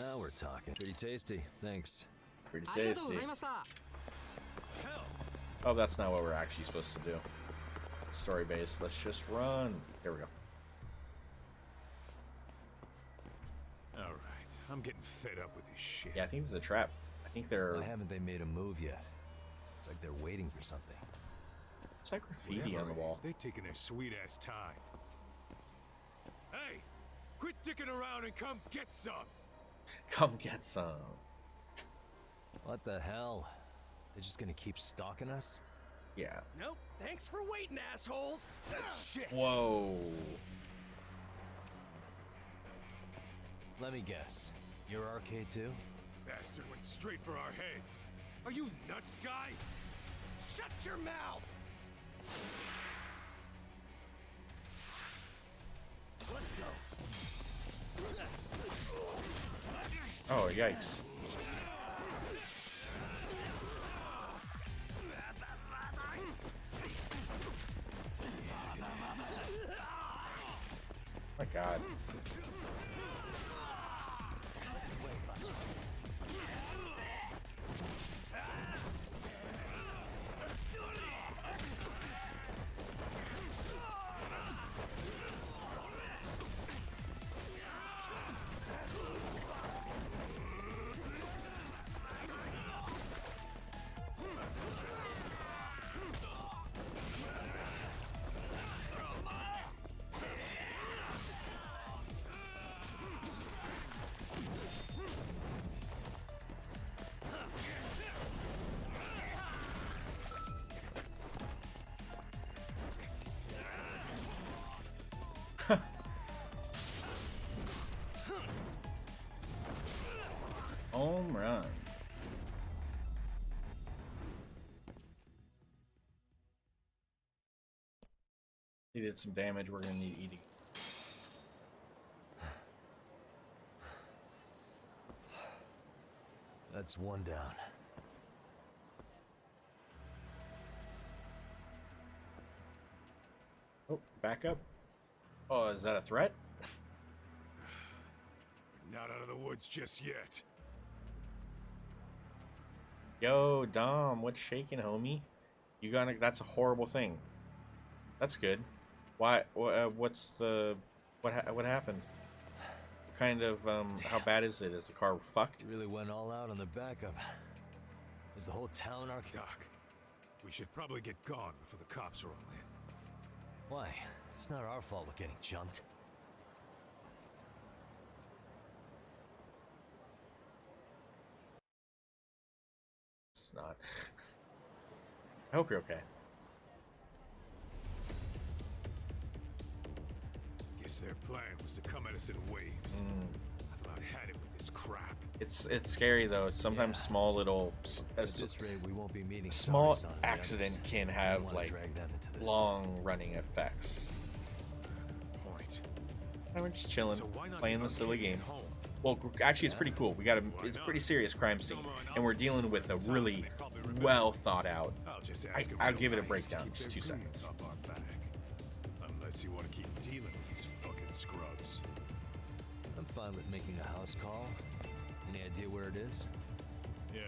Now we're talking. Pretty tasty. Thanks. Pretty tasty. ！Hell, Oh, that's not what we're actually supposed to do. Story based. Let's just run. Here we go. all right. I'm getting fed up with this shit. Yeah, I think this is a trap. I think they're. Why haven't they made a move yet? It's like they're waiting for something. It's like graffiti Whatever on the it wall. is, they're taking their sweet ass time. Hey, quit dicking around and come get some. Come get some. What the hell? They're just gonna keep stalking us? Yeah. Nope. Thanks for waiting, assholes. Shit. Whoa. Let me guess. You're RK too? Bastard went straight for our heads. Are you nuts, guy? Shut your mouth. Let's go. Oh, yikes. My God. Home run. He did some damage. We're gonna need eating. That's one down. Oh, back up. Oh, is that a threat? Not out of the woods just yet. Yo, Dom, what's shaking, homie? You gonna? That's a horrible thing. That's good. Why? What's the? What happened? What kind of how bad is it? Is the car fucked? You really went all out on the backup. Is the whole town RK? Doc, we should probably get gone before the cops roll in. Why? It's not our fault we're getting jumped. It's not. I hope you're okay. Guess their plan was to come at us in waves. I've about had it with this crap. It's scary though. It's sometimes Yeah. small little At this rate, we won't be meeting. small sorries on the accident others. can We have wanna like drag them into this. long running effects. Point. And we're just chilling, So why not playing the the silly arcade game. at home? Well, actually, it's pretty cool. We got a, Why it's a not? pretty serious crime scene, Somewhere in and we're Alps, dealing with a town really they probably remember. well thought out. I'll just I- ask a I'll real give it a nice breakdown, to keep just their 2 goons seconds. off our back. Unless you want to keep dealing with these fucking scrubs. I'm fine with making a house call. Any idea where it is? Yeah,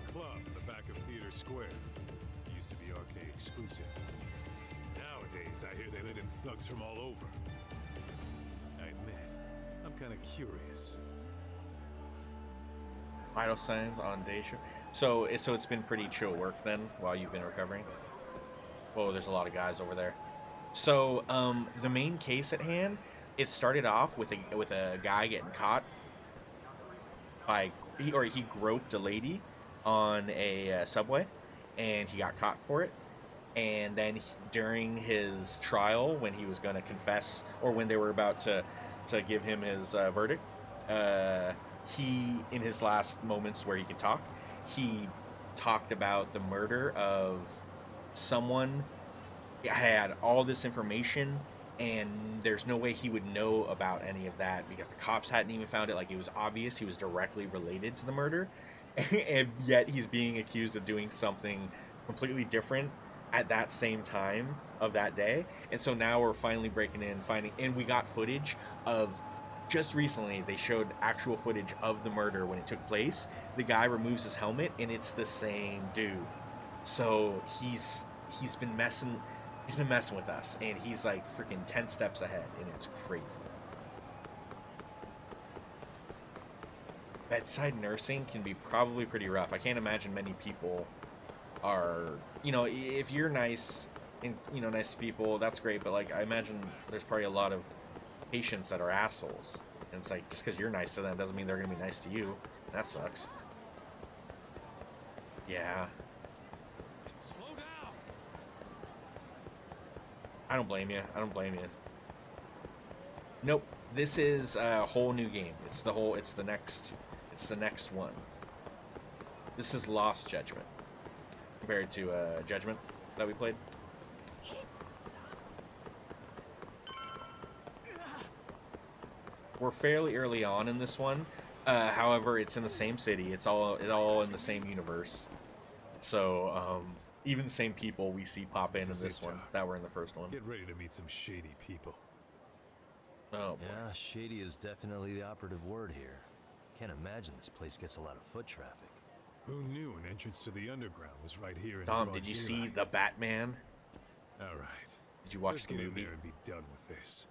a club in the back of Theater Square. Used to be arcade exclusive. Nowadays, I hear they let in thugs from all over. I admit, I'm kind of curious. Vital signs on day shift. So it's been pretty chill work then while you've been recovering. Whoa, there's a lot of guys over there. So the main case at hand, it started off with a guy getting caught by he groped a lady on a subway, and he got caught for it. And then during his trial, when he was going to confess, or when they were about to give him his verdict, he, in his last moments where he could talk, he talked about the murder of someone. Had all this information, and there's no way he would know about any of that because the cops hadn't even found it. Like, it was obvious he was directly related to the murder, and yet he's being accused of doing something completely different at that same time of that day. And so now we're finally breaking in, finding, and we got footage of just recently they showed actual footage of the murder when it took place. The guy removes his helmet and it's the same dude. So he's been messing with us, and he's like freaking 10 steps ahead, and it's crazy. Bedside nursing can be probably pretty rough. I can't imagine many people are, you know, if you're nice and, you know, nice to people, that's great, but like I imagine there's probably a lot of patients that are assholes, and it's like just because you're nice to them doesn't mean they're gonna be nice to you. That sucks. Yeah. Slow down. I don't blame you. I don't blame you. Nope. This is a whole new game. It's the next one. This is Lost Judgment compared to Judgment that we played. We're fairly early on in this one. However, it's in the same city. It's all in the same universe. So even the same people we see pop in this one that were in the first one. Get ready to meet some shady people. Oh boy. Yeah, shady is definitely the operative word here. Can't imagine this place gets a lot of foot traffic. Who knew an entrance to the underground was right here in Dom, broad did you see daylight? the Batman? All right. Did you watch Let's the get in movie? there and be done with this.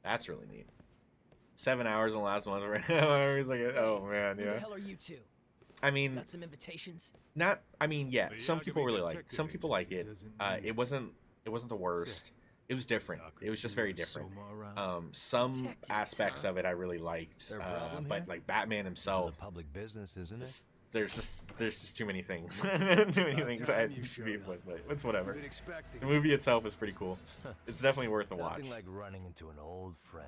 That's really neat. 7 hours in the last one right now. I was like, oh man, Who the yeah. hell are you two? I mean, Got some invitations? not. I mean, yeah. The Some people Yagami really like it. Detective Some people like it. Agency doesn't It wasn't the worst. It was different. It was just very different. Some Detectives, aspects huh? of it I really liked, There a problem but here? like Batman This is himself, a public business, isn't it? there's just too many things. Too many things I time had you to showed be up. with, but it's whatever. Been expecting. The movie itself is pretty cool. It's definitely worth a watch. Nothing like running into an old friend.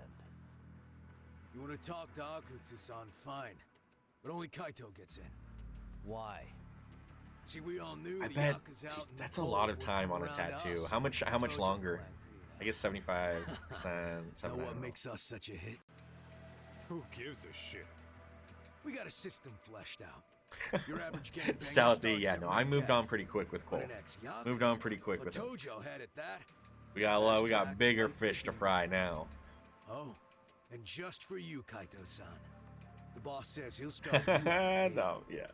You want to talk to Akutsu-san? Fine, but only Kaito gets in. Why? See, we all knew I the bet Yakuza dude, out in the that's a cold lot of would time come on a around tattoo. us. How much Tojo longer? plan I guess 75%. Now what makes us such a hit? Who gives a shit? We got a system fleshed out. Your average gangbanger Stealthy, starts yeah. at No, I moved recap. on pretty quick with Cole. But an ex-Yakuza, Moved on pretty quick but with him. Tojo had it that. We got bigger fish to fry now. Oh, and just for you, Kaito-san. The boss says he'll start. you at No, yeah.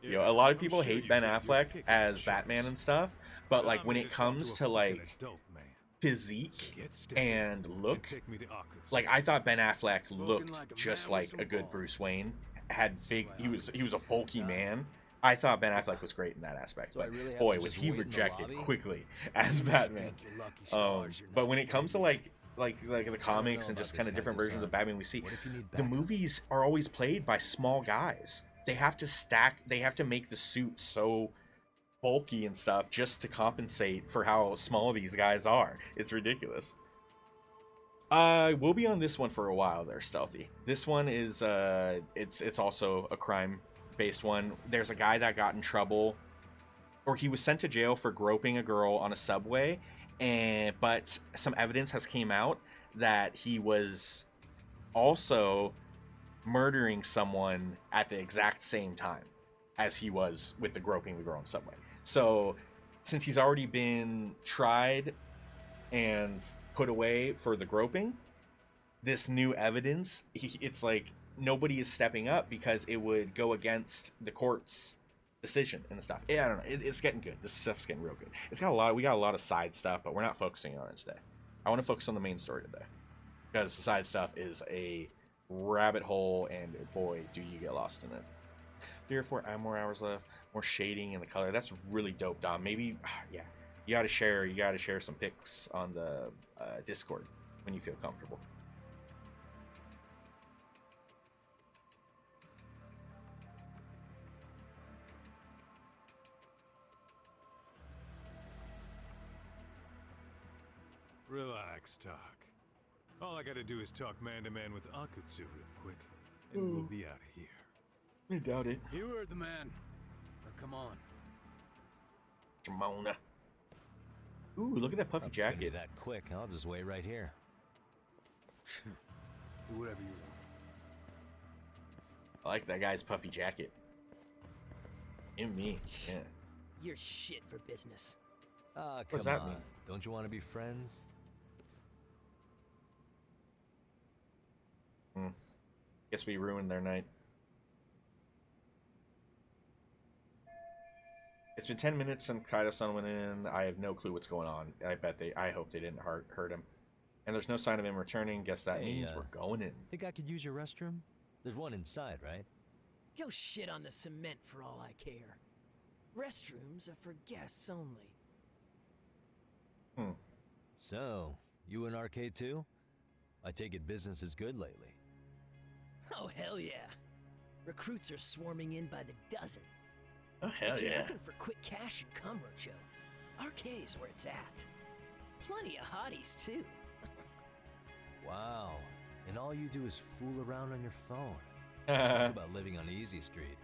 You Yeah, know, a lot of I'm people sure hate you Ben get your Affleck kick as out of Batman shows. and stuff, but like I'm when here it to talk to comes a to fucking like adult man. physique So get stiff and look, take me to Akutsu. like I thought Ben Affleck Spoken looked like a just man with like some a good balls. Bruce Wayne. Had big, why he was a Akutsu's bulky head man. I thought Ben Affleck was great in that aspect, So I but really have boy, to was just he wait in the rejected lobby? quickly as Batman. Thank your lucky stars you're But not when it comes to dead like the comics and about just this kind of different versions Kaito-san. of Batman we see, What if you need the backup? movies are always played by small guys. They have to make the suit so bulky and stuff just to compensate for how small these guys are. It's ridiculous. We'll be on this one for a while there, Stealthy. This one is it's also a crime based one. There's a guy that got in trouble, or he was sent to jail for groping a girl on a subway, but some evidence has came out that he was also murdering someone at the exact same time as he was with the groping the girl on the subway. So since he's already been tried and put away for the groping, this new evidence, it's like nobody is stepping up because it would go against the court's decision and stuff. I don't know. It's getting good. This stuff's getting real good. We got a lot of side stuff, but we're not focusing on it today. I want to focus on the main story today because the side stuff is a rabbit hole, and boy, do you get lost in it. 3 or 4 more hours left. More shading in the color. That's really dope, Dom. Maybe, yeah. You gotta share some pics on the Discord when you feel comfortable. Relax, Doc. All I gotta do is talk man-to-man with Akutsu real quick, and we'll be out of here. I doubt it. You heard the man. Now come on. Jamona. Ooh, look at that puffy If it's gonna be jacket. that quick, I'll just wait right here. Do whatever you want. I like that guy's puffy jacket. You and me. Yeah. You're shit for business. Ah, What come does that on. mean? Don't you want to be friends? Guess we ruined their night. It's been 10 minutes since Kaido-san went in. I have no clue what's going on. I hope they didn't hurt him. And there's no sign of him returning. Guess that Hey, means we're going in. Think I could use your restroom? There's one inside, right? Go shit on the cement for all I care. Restrooms are for guests only. So, you in arcade too? I take it business is good lately. Oh, hell yeah. Recruits are swarming in by the dozen. Oh, hell If you're yeah. looking for quick cash and Kamurocho, arcade's where it's at. Plenty of hotties, too. Wow. And all you do is fool around on your phone. Talk about living on Easy Street.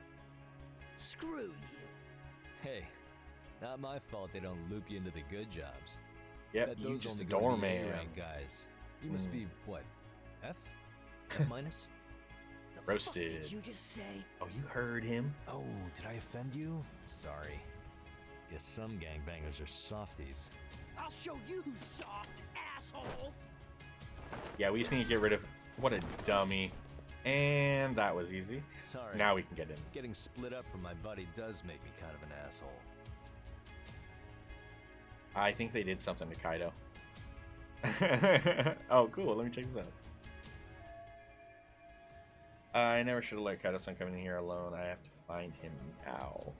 Screw you. Hey, not my fault they don't loop you into the good jobs. Yep, Bet you those just a only go to the doorman. A-rank guys. You must be, what, F? F minus? The Roasted. fuck did you just say? Oh, you heard him. Oh, did I offend you? Sorry. Guess some gangbangers are softies. I'll show you who's soft, asshole! Yeah, we just need to get rid of... What a dummy. And that was easy. Sorry. Now we can get in. Getting split up from my buddy does make me kind of an asshole. I think they did something to Kaido. Oh, cool. Let me check this out. I never should have let Kaido-san come in here alone. I have to find him now.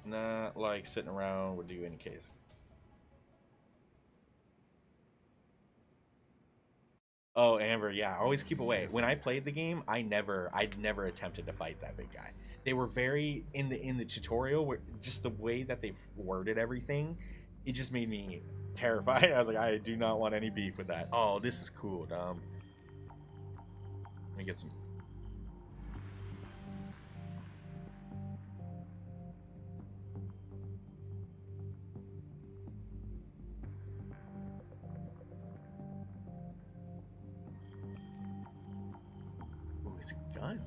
Not like sitting around would do any case. Oh, Amber, yeah, always keep away. When I played the game, I'd never attempted to fight that big guy. They were very in the tutorial, where just the way that they worded everything, it just made me terrified. I was like, I do not want any beef with that. Oh, this is cool, Let me get some. Ooh, it's a gun.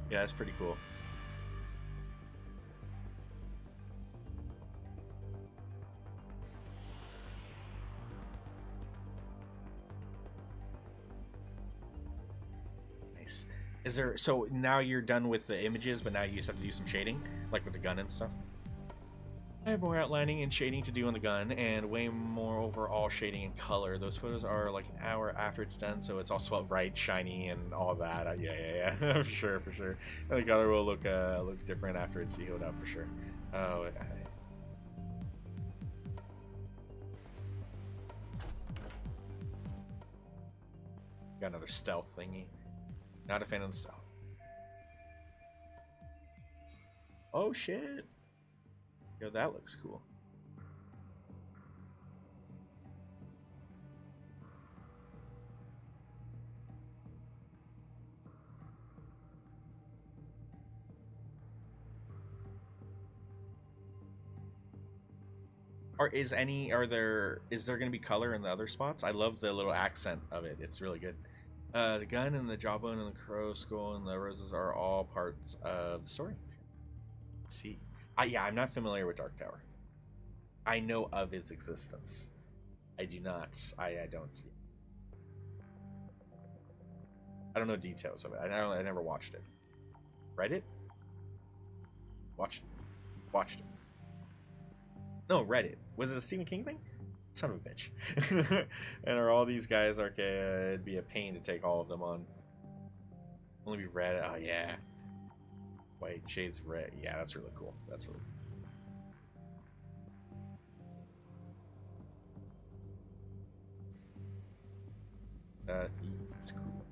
Yeah, that's pretty cool. Nice. Is there, so now you're done with the images, but now you just have to do some shading, like with the gun and stuff? I have more outlining and shading to do on the gun, and way more overall shading and color. Those photos are like an hour after it's done, so it's all swelled bright, shiny, and all that. Yeah. For sure. And the color will look different after it's healed up, for sure. Oh, got another stealth thingy. Not a fan of the stealth. Oh shit! Yo, that looks cool. Is there going to be color in the other spots? I love the little accent of it. It's really good. The gun and the jawbone and the crow skull and the roses are all parts of the story. Let's see. Yeah, I'm not familiar with Dark Tower. I know of its existence. I do not. I don't see. I don't know details of it. I never watched it. Read it? Watched it. No, read it. Was it a Stephen King thing? Son of a bitch. And are all these guys okay? It'd be a pain to take all of them on. Only be red. Oh yeah. White shades red. Yeah, that's really cool. That's really cool. It's cool.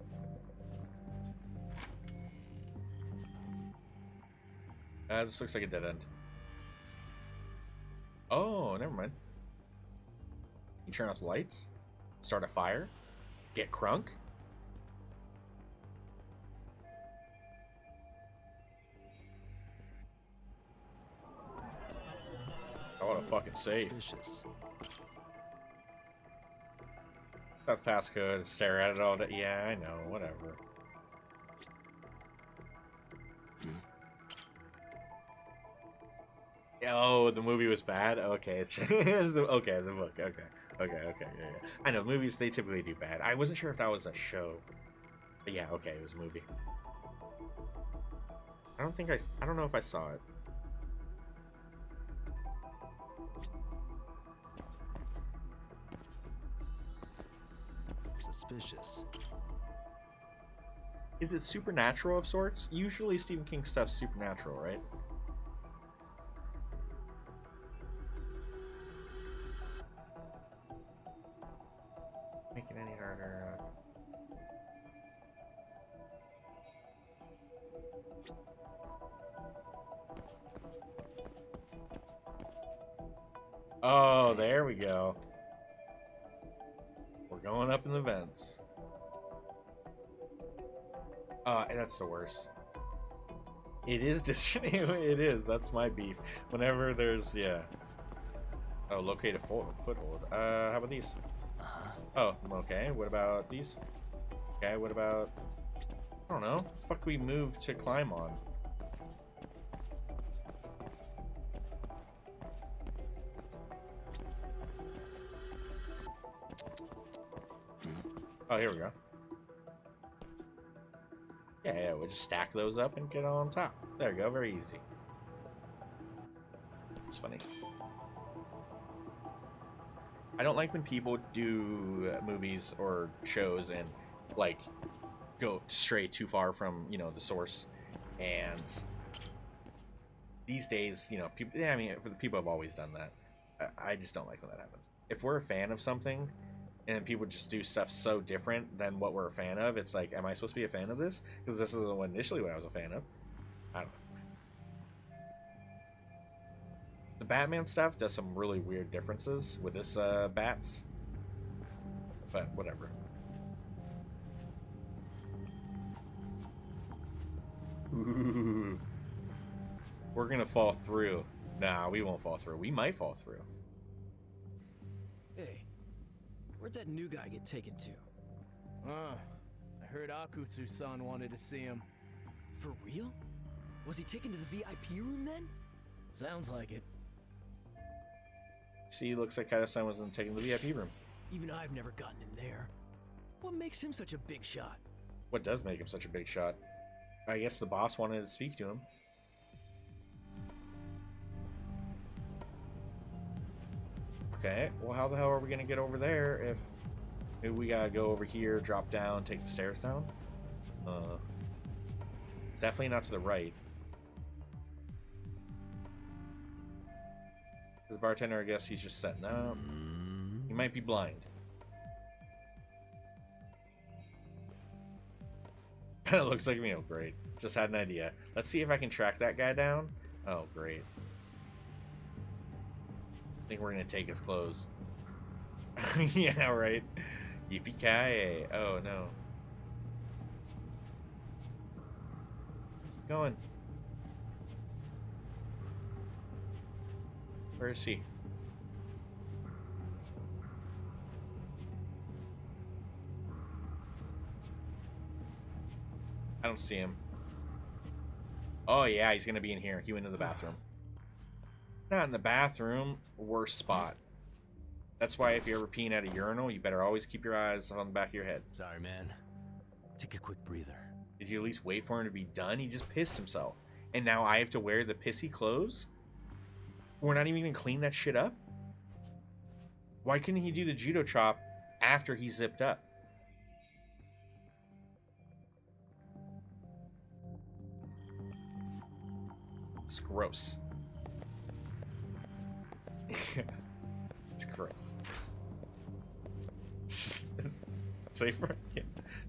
This looks like a dead end. Oh, never mind. You turn off the lights, start a fire, get crunk. fucking safe. Suspicious. Got the passcode, stare at it all day. Yeah, I know, whatever. Oh, the movie was bad? Okay, it's okay, the book. Okay, yeah. I know, movies, they typically do bad. I wasn't sure if that was a show. But yeah, okay, it was a movie. I don't know if I saw it. Suspicious. Is it supernatural of sorts? Usually Stephen King stuff's supernatural, right? Make it any harder. Oh, there we go. We're going up in the vents. That's the worst. It is it is. That's my beef. Whenever there's, yeah. Oh, locate a foothold. How about these? Oh, okay. What about these? Okay, what about... I don't know. What the fuck we move to climb on? Oh, here we go. Yeah, we'll just stack those up and get on top. There we go, very easy. It's funny. I don't like when people do movies or shows and, like, go stray too far from, you know, the source. And these days, you know, people, yeah, I mean, for the people have always done that. I just don't like when that happens. If we're a fan of something, and people just do stuff so different than what we're a fan of, it's like, am I supposed to be a fan of this? Because this isn't initially what I was a fan of. I don't know. The Batman stuff does some really weird differences with this bats. But whatever. Ooh. We're gonna fall through. Nah, we won't fall through. We might fall through. Hey, where'd that new guy get taken to? I heard Akutsu-san wanted to see him. For real? Was he taken to the VIP room then? Sounds like it. See, looks like Kaito-san wasn't taking the VIP room. Even I've never gotten in there. What makes him such a big shot? What does make him such a big shot? I guess the boss wanted to speak to him. Okay, well, how the hell are we gonna get over there if maybe we gotta go over here, drop down, take the stairs down? It's definitely not to the right. The bartender, I guess he's just setting up. He might be blind. Kind of looks like me. Oh, great. Just had an idea. Let's see if I can track that guy down. Oh, great. I think we're gonna take his clothes. Yeah, right. Yippee-ki-yay. Oh, no. Keep going. Where is he? I don't see him. Oh, yeah, he's gonna be in here. He went to the bathroom. Not in the bathroom. Worst spot. That's why if you're ever peeing at a urinal, you better always keep your eyes on the back of your head. Sorry, man. Take a quick breather. Did you at least wait for him to be done? He just pissed himself. And now I have to wear the pissy clothes? We're not even gonna clean that shit up? Why couldn't he do the judo chop after he zipped up? It's gross. It's gross. It's just safer. Yeah,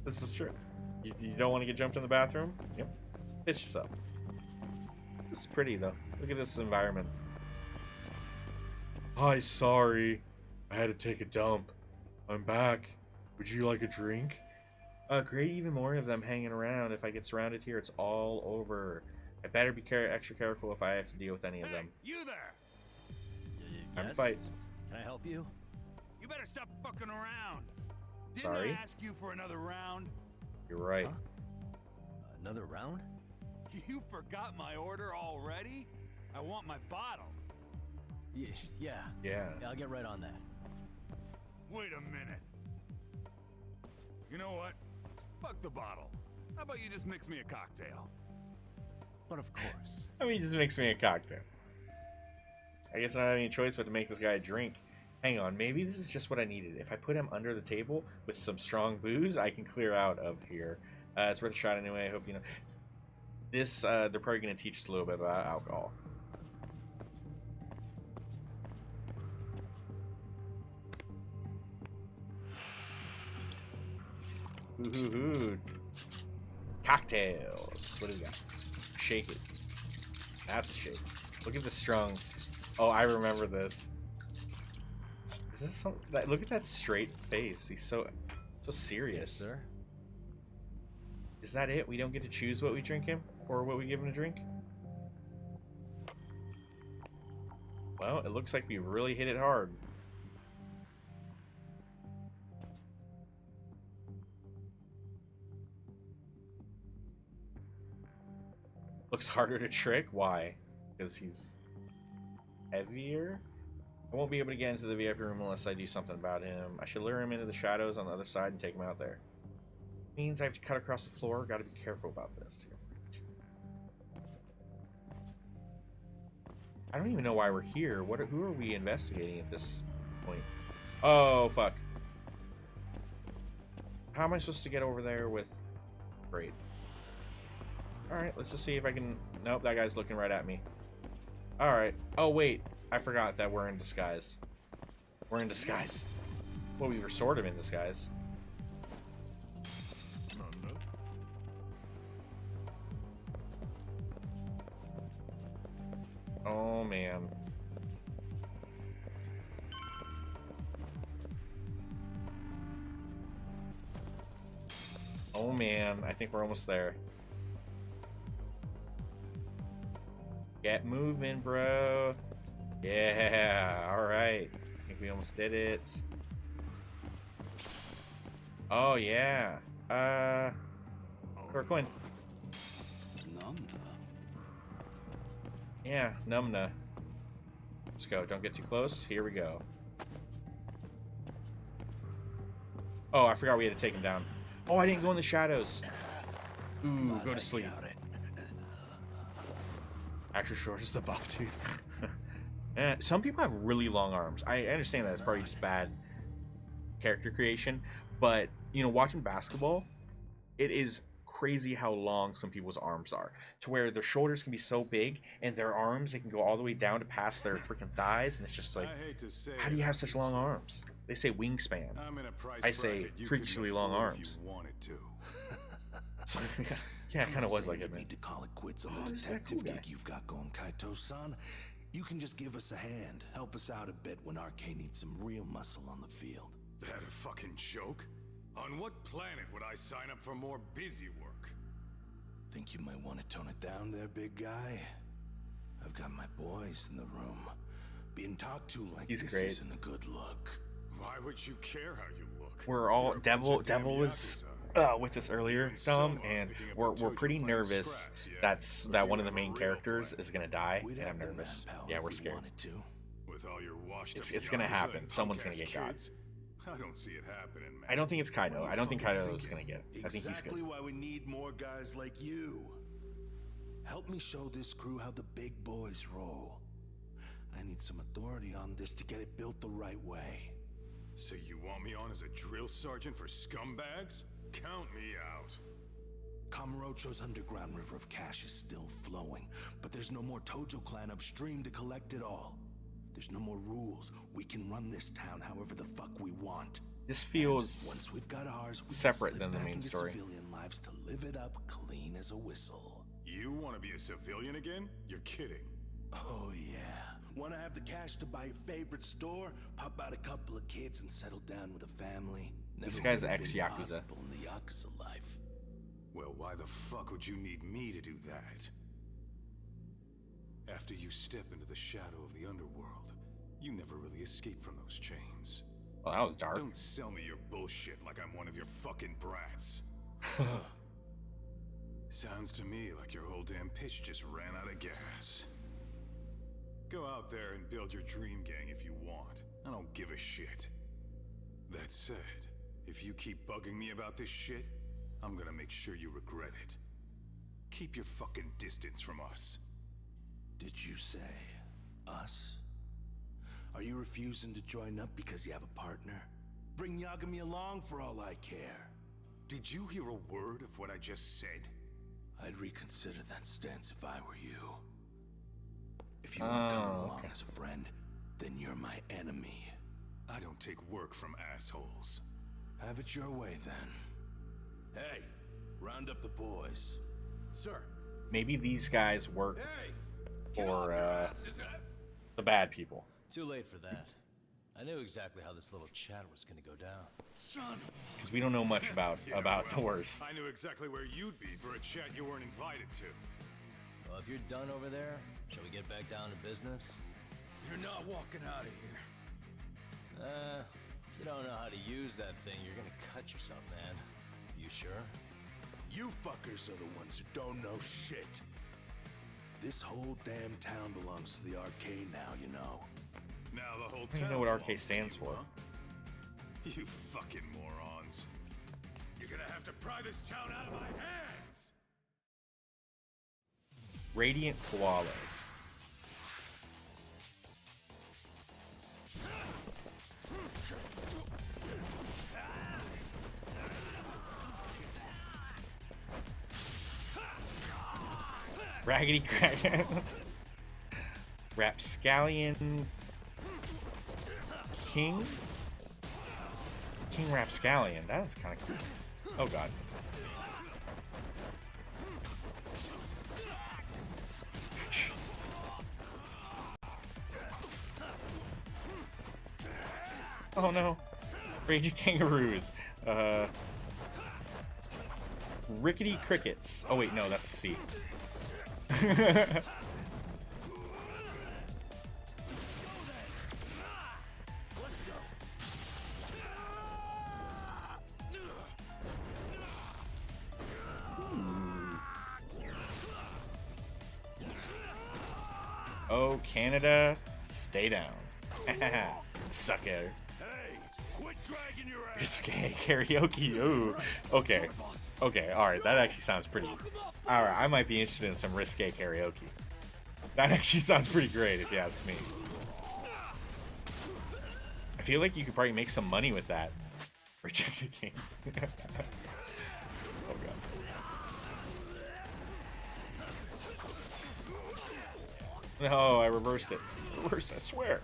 this is true. You don't want to get jumped in the bathroom? Yep. Piss yourself. This is pretty though. Look at this environment. Hi, sorry. I had to take a dump. I'm back. Would you like a drink? Great, even more of them hanging around. If I get surrounded here, it's all over. I better be extra careful if I have to deal with any of them. You there! Time to fight. Can I help you? You better stop fucking around. Didn't Sorry? I ask you for another round? You're right. Huh? Another round? You forgot my order already? I want my bottle. Yeah. Yeah. I'll get right on that. Wait a minute. You know what? Fuck the bottle. How about you just mix me a cocktail? But of course. I mean, it just makes me a cocktail. I guess I don't have any choice but to make this guy a drink. Hang on, maybe this is just what I needed. If I put him under the table with some strong booze, I can clear out of here. It's worth a shot anyway. I hope you know. This, they're probably going to teach us a little bit about alcohol. Ooh. Cocktails. What do we got? Shake it. That's a shake. Look at the strong. Oh, I remember this. Is this something that? Look at that straight face. He's so serious. Yes, sir. Is that it? We don't get to choose what we drink him or what we give him to drink? Well, it looks like we really hit it hard. Looks harder to trick. Why? Because he's heavier? I won't be able to get into the VIP room unless I do something about him. I should lure him into the shadows on the other side and take him out there. Means I have to cut across the floor. Got to be careful about this. I don't even know why we're here. Who are we investigating at this point? Oh, fuck. How am I supposed to get over there with... Great. Alright, let's just see if I can... Nope, that guy's looking right at me. Alright. Oh, wait. I forgot that we're in disguise. We're in disguise. Well, we were sort of in disguise. Oh, man. Oh, man. I think we're almost there. Get moving, bro. Yeah, alright. I think we almost did it. Oh, yeah. For a coin. Yeah, Numna. Let's go. Don't get too close. Here we go. Oh, I forgot we had to take him down. Oh, I didn't go in the shadows. Ooh, go to sleep. Extra short is the buff, dude. Some people have really long arms. I understand that. It's probably just bad character creation. But, you know, watching basketball, it is crazy how long some people's arms are, to where their shoulders can be so big and their arms, they can go all the way down to past their freaking thighs, and it's just like, how do you have such long arms? They say wingspan. I say freakishly long arms. So, yeah, it kind of was like it, man. Need to call it quits on the detective gig you've got going, Kaito-san. You can just give us a hand, help us out a bit when RK needs some real muscle on the field. That a fucking joke? On what planet would I sign up for more busy work? Think you might want to tone it down there, big guy? I've got my boys in the room. Being talked to like He's this great. isn't a good look. Why would you care how you look? We're all You're a bunch Devil of was Yakuza. with us earlier, Dom, and we're pretty nervous that one of the main characters is gonna die, We'd and I'm have the nervous. manpower Yeah, if we're we scared. wanted to. With all your washed It's up gonna Yakuza happen. and Someone's gonna punk-ass get got. kids? I don't see it happening, man. I don't think it's Kaido. What are I don't think you fucking Kaido is thinking? gonna get. I think he's Exactly good. why we need more guys like you. Help me show this crew how the big boys roll. I need some authority on this to get it built the right way. So you want me on as a drill sergeant for scumbags? Count me out. Kamurocho's underground river of cash is still flowing, but there's no more Tojo clan upstream to collect it all. There's no more rules. We can run this town however the fuck we want. This And feels once we've got ours, we separate can slip than the back main into story. civilian lives to live it up clean as a whistle. You want to be a civilian again? You're kidding. Oh yeah. Want to have the cash to buy your favorite store, pop out a couple of kids, and settle down with a family? This Never guy's would've been ex-Yakuza. possible in the Yakuza life. Well, why the fuck would you need me to do that? After you step into the shadow of the underworld, You never really escaped from those chains. Well, that was dark. Don't sell me your bullshit like I'm one of your fucking brats. Sounds to me like your whole damn pitch just ran out of gas. Go out there and build your dream gang if you want. I don't give a shit. That said, if you keep bugging me about this shit, I'm gonna make sure you regret it. Keep your fucking distance from us. Did you say us? Are you refusing to join up because you have a partner? Bring Yagami along for all I care. Did you hear a word of what I just said? I'd reconsider that stance if I were you. If you aren't coming along as a friend, then you're my enemy. I don't take work from assholes. Have it your way, then. Hey, round up the boys. Sir. Maybe these guys work Hey, for the bad people. Too late for that. I knew exactly how this little chat was gonna go down. son. Because we don't know much about Yeah, the worst. I knew exactly where you'd be for a chat you weren't invited to. Well, if you're done over there, shall we get back down to business? You're not walking out of here. If you don't know how to use that thing, you're gonna cut yourself, man. You sure? You fuckers are the ones who don't know shit. This whole damn town belongs to the arcade now, you know. Now the whole I don't even town know what RK belongs to stands you, for. huh? You fucking morons. You're gonna have to pry this town out of my hands! Radiant koalas. Raggedy Crack. Rapscallion King? King Rapscallion. That is kind of cool. Oh god. Oh no. Raging Kangaroos. Rickety Crickets. Oh wait, no, that's a C. Oh, Canada, stay down. Sucker. Hey, quit dragging your ass! Risque karaoke. Ooh. Okay. Okay, alright, that actually sounds pretty... Alright, I might be interested in some risque karaoke. That actually sounds pretty great, if you ask me. I feel like you could probably make some money with that. Rejected King. Oh god. No, I reversed it. Reversed, I swear.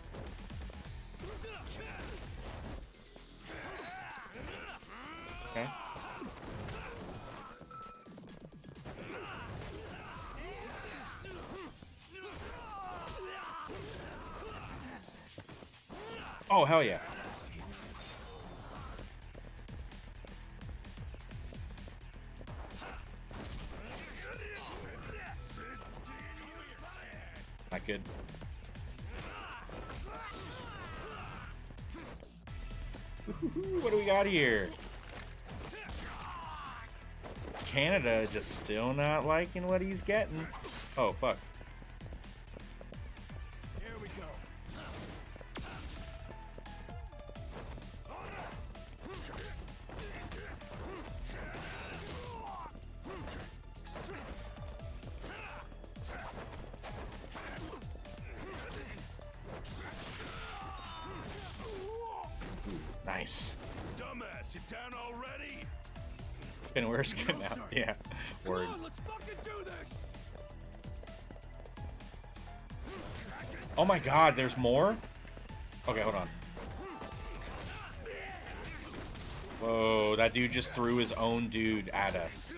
Okay. Oh, hell yeah. Not good. What do we got here? Canada just still not liking what he's getting. Oh, fuck. Here we go. Nice. Dumbass, you down already? Been worse good now. Yeah. Word. Come on, let's fucking do this. Oh my god, there's more? Okay, hold on. Whoa, that dude just threw his own dude at us.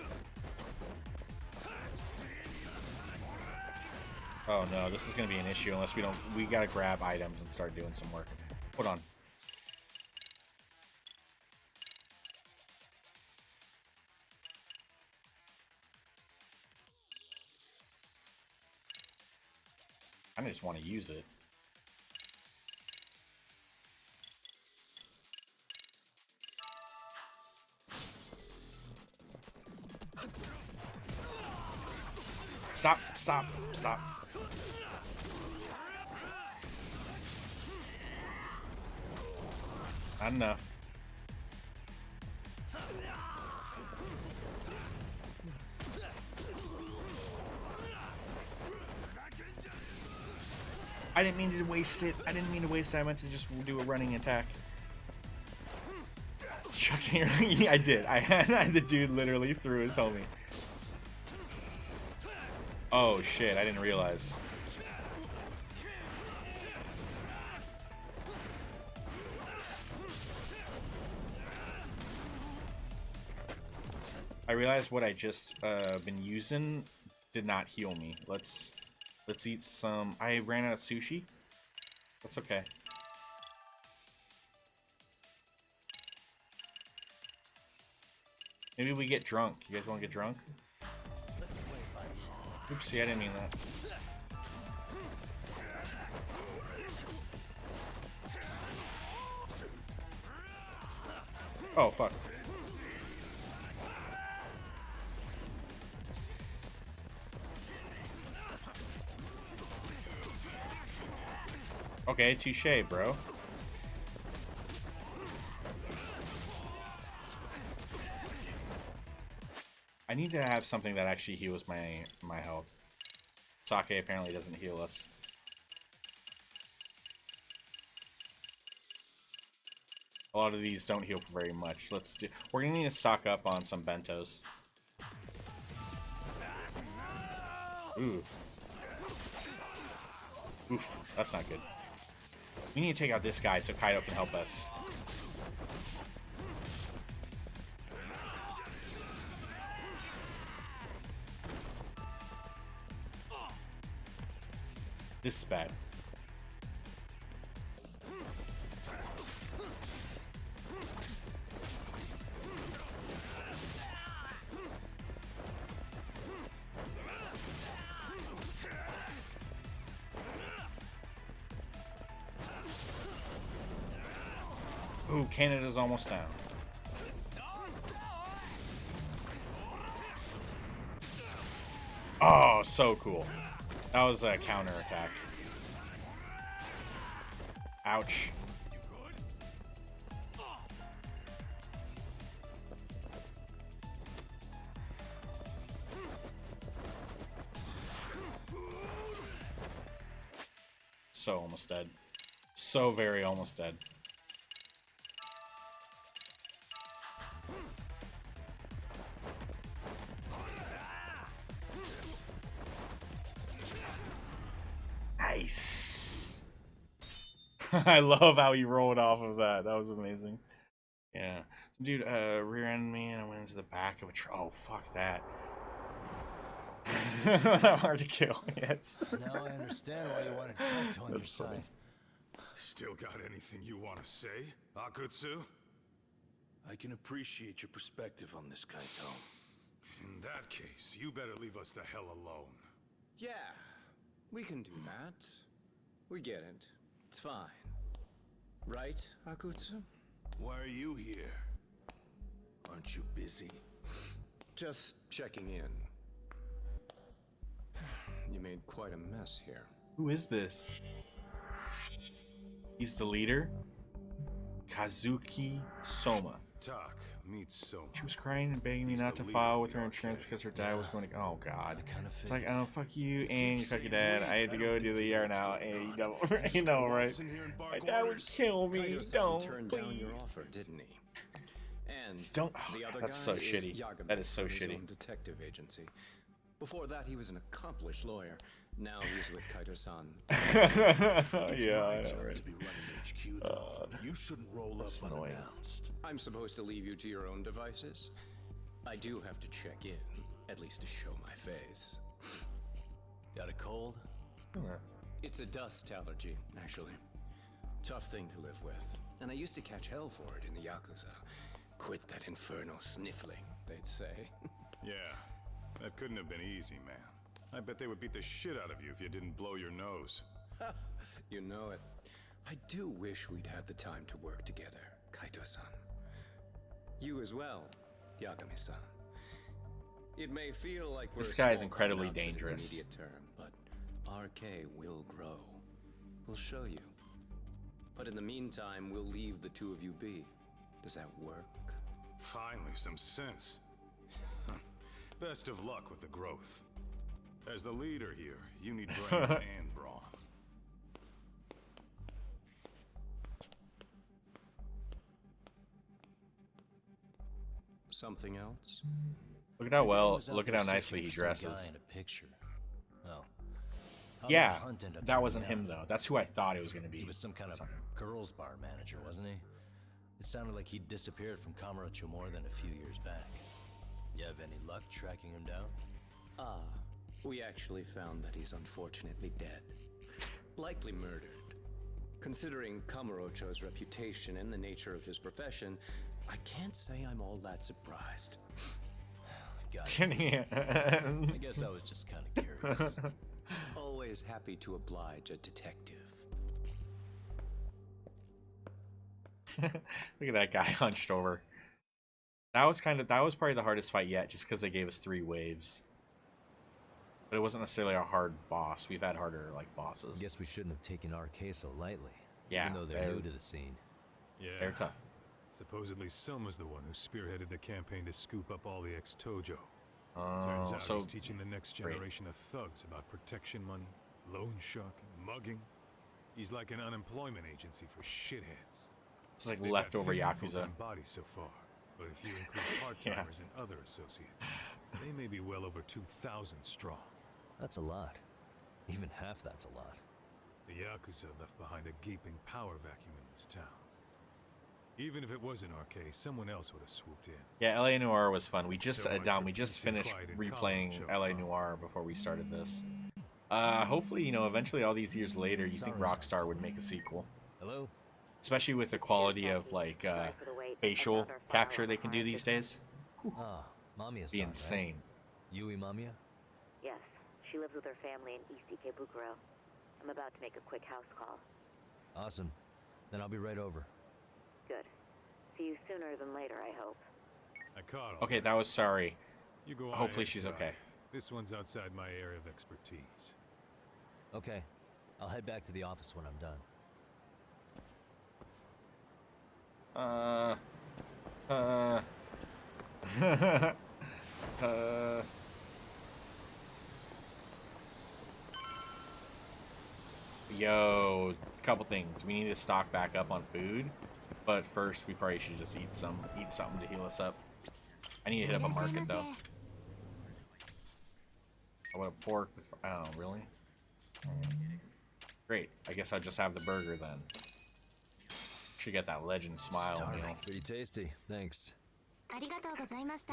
Oh no, this is gonna be an issue unless we gotta grab items and start doing some work. Hold on. I just want to use it. Stop, stop, stop. Not enough. I didn't mean to waste it. I didn't mean to waste it. I meant to just do a running attack. Yeah, I did. I had the dude literally threw his homie. Oh shit, I didn't realize. I realized what I just been using did not heal me. Let's eat some. I ran out of sushi. That's okay. Maybe we get drunk. You guys want to get drunk? Oopsie, I didn't mean that. Oh, fuck. Okay, touche, bro. I need to have something that actually heals my health. Sake apparently doesn't heal us. A lot of these don't heal for very much. We're gonna need to stock up on some bentos. Ooh. Oof, that's not good. We need to take out this guy so Kaido can help us. This is bad. Ooh, Canada's almost down. Oh, so cool. That was a counter attack. Ouch. So almost dead. So very almost dead. Nice. I love how he rolled off of that. That was amazing. Yeah. Some dude rear-ended me and I went into the back of a truck. Oh, fuck that. Hard to kill, yes. Now I understand why you wanted Kaito on your side. Still got anything you want to say, Akutsu? I can appreciate your perspective on this, Kaito. In that case, you better leave us the hell alone. Yeah, we can do that. We get it. It's fine. Right, Akutsu? Why are you here? Aren't you busy? Just checking in. You made quite a mess here. Who is this? He's the leader? Kazuki Soma. Tak meets Soma. She was crying and begging me not to file with her insurance because her dad was going to. Oh god. It's like, oh fuck you and you fuck your dad. I had to go do the ER now, and you know, you know, right? My dad would kill me. Don't turned please. down your offer, didn't he? And Don't. Oh, the other that's guy so is shitty. Yagami That is so from his shitty. own detective agency. Before that, he was an accomplished lawyer. Now he's with Kaito-san. Yeah, I know, right? To be running HQ, though. You shouldn't roll up unannounced. I'm supposed to leave you to your own devices. I do have to check in, at least to show my face. Got a cold? It's a dust allergy, actually. Tough thing to live with. And I used to catch hell for it in the Yakuza. Quit that infernal sniffling, they'd say. Yeah, that couldn't have been easy, man. I bet they would beat the shit out of you if you didn't blow your nose. You know it. I do wish we'd had the time to work together, Kaito-san. You as well, Yagami-san. It may feel like we're This a guy is small incredibly outfit in the dangerous. immediate term, but RK will grow. We'll show you. But in the meantime, we'll leave the two of you be. Does that work? Finally, some sense. Best of luck with the growth. As the leader here, you need brains and brawn. Something else? Look at how Your dad was out look at there how nicely searching he for some dresses. guy in a picture. Oh. How did Yeah, the hunt end up that turning wasn't out? him though. That's who I thought it was gonna be. He was some kind of girls' bar manager, wasn't he? It sounded like he'd disappeared from Kamurocho more than a few years back. You have any luck tracking him down? Ah, we actually found that he's unfortunately dead. Likely murdered. Considering Kamurocho's reputation and the nature of his profession, I can't say I'm all that surprised. Got it. I guess I was just kind of curious. Always happy to oblige a detective. Look at that guy hunched over. That was probably the hardest fight yet, just because they gave us 3 waves. But it wasn't necessarily a hard boss. We've had harder like bosses. Guess we shouldn't have taken RK so lightly. Yeah, Even though they're new to the scene. Yeah. They're tough. Supposedly Selma's the one who spearheaded the campaign to scoop up all the ex-Tojo. Turns Oh, out so he's teaching the next great. generation of thugs about protection money, loan sharking, mugging. He's like an unemployment agency for shitheads. it's like They've got leftover 50 Yakuza. full-time bodies so far, but if you include part-timers and other associates, they may be well over 2,000 strong. That's a lot. Even half that's a lot. The Yakuza left behind a gaping power vacuum in this town. Even if it wasn't RK, someone else would have swooped in. Yeah, LA Noire was fun. We just So much Dom, for we just peace and finished quiet in replaying Kamurocho, LA huh? Noire before we started this. Hopefully, you know, eventually all these years later, you think Rockstar would make a sequel. Hello? Especially with the quality of like facial capture they can do these days. Ah, Mamiya-san, Be insane. Right? Yui Mamiya? Yes, she lives with her family in East Ikebukuro. I'm about to make a quick house call. Awesome. Then I'll be right over. Good. See you sooner than later, I hope. I caught all Okay, that. that was sorry. You go on Hopefully ahead, she's Doc. okay. This one's outside my area of expertise. Okay. I'll head back to the office when I'm done. Yo, couple things. We need to stock back up on food, but first we probably should just eat something to heal us up. I need to hit up a market though. I want a pork with. Oh, really? Great. I guess I'll just have the burger then. Should get that legend smile meal. Pretty tasty. Thanks.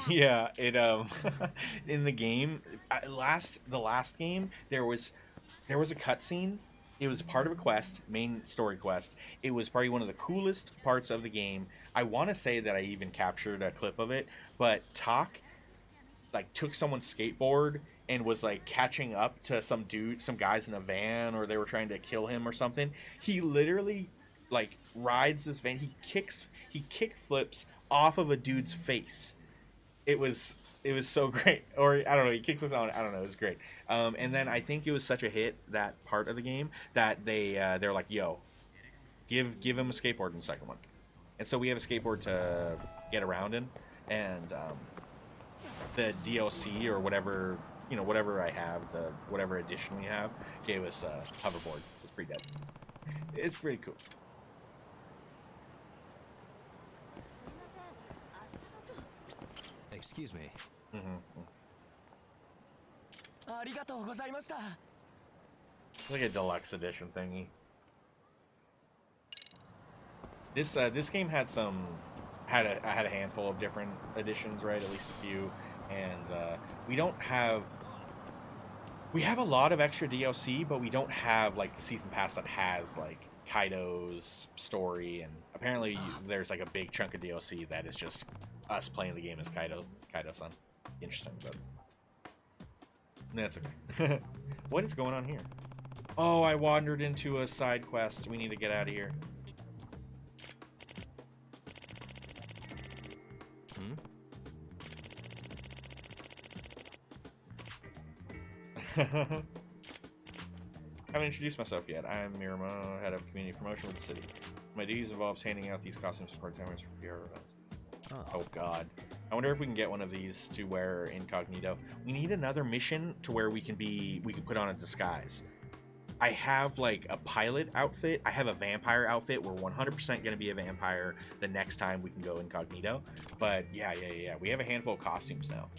Yeah, it in the game, the last game there was a cutscene. It was part of a quest, main story quest. It was probably one of the coolest parts of the game. I want to say that I even captured a clip of it, but Tak like took someone's skateboard and was like catching up to some guys in a van, or they were trying to kill him or something. He literally like rides this van. He kick flips off of a dude's face. It was so great. Or I don't know, he kicks us on. I don't know, it was great. And then I think it was such a hit, that part of the game, that they're like, yo, give him a skateboard in the second one. And so we have a skateboard to get around in, and the DLC or whatever, you know, whatever I have, whatever edition we have, gave us a hoverboard. So it's pretty dead. It's pretty cool. Excuse me. Like a deluxe edition thingy. This game had a handful of different editions, right? At least a few, and we have a lot of extra DLC, but we don't have like the season pass that has like Kaido's story, and apparently there's like a big chunk of DLC that is just us playing the game as Kaido-san. Interesting, but that's okay. What is going on here? Oh, I wandered into a side quest. We need to get out of here. Haven't introduced myself yet. I'm Miramo, head of community promotion with the city. My duties involves handing out these costumes to part-timers for PR events. Oh god. I wonder if we can get one of these to wear incognito. We need another mission to where we can put on a disguise. I have like a pilot outfit. I have a vampire outfit. We're 100% going to be a vampire the next time we can go incognito. But yeah. We have a handful of costumes now.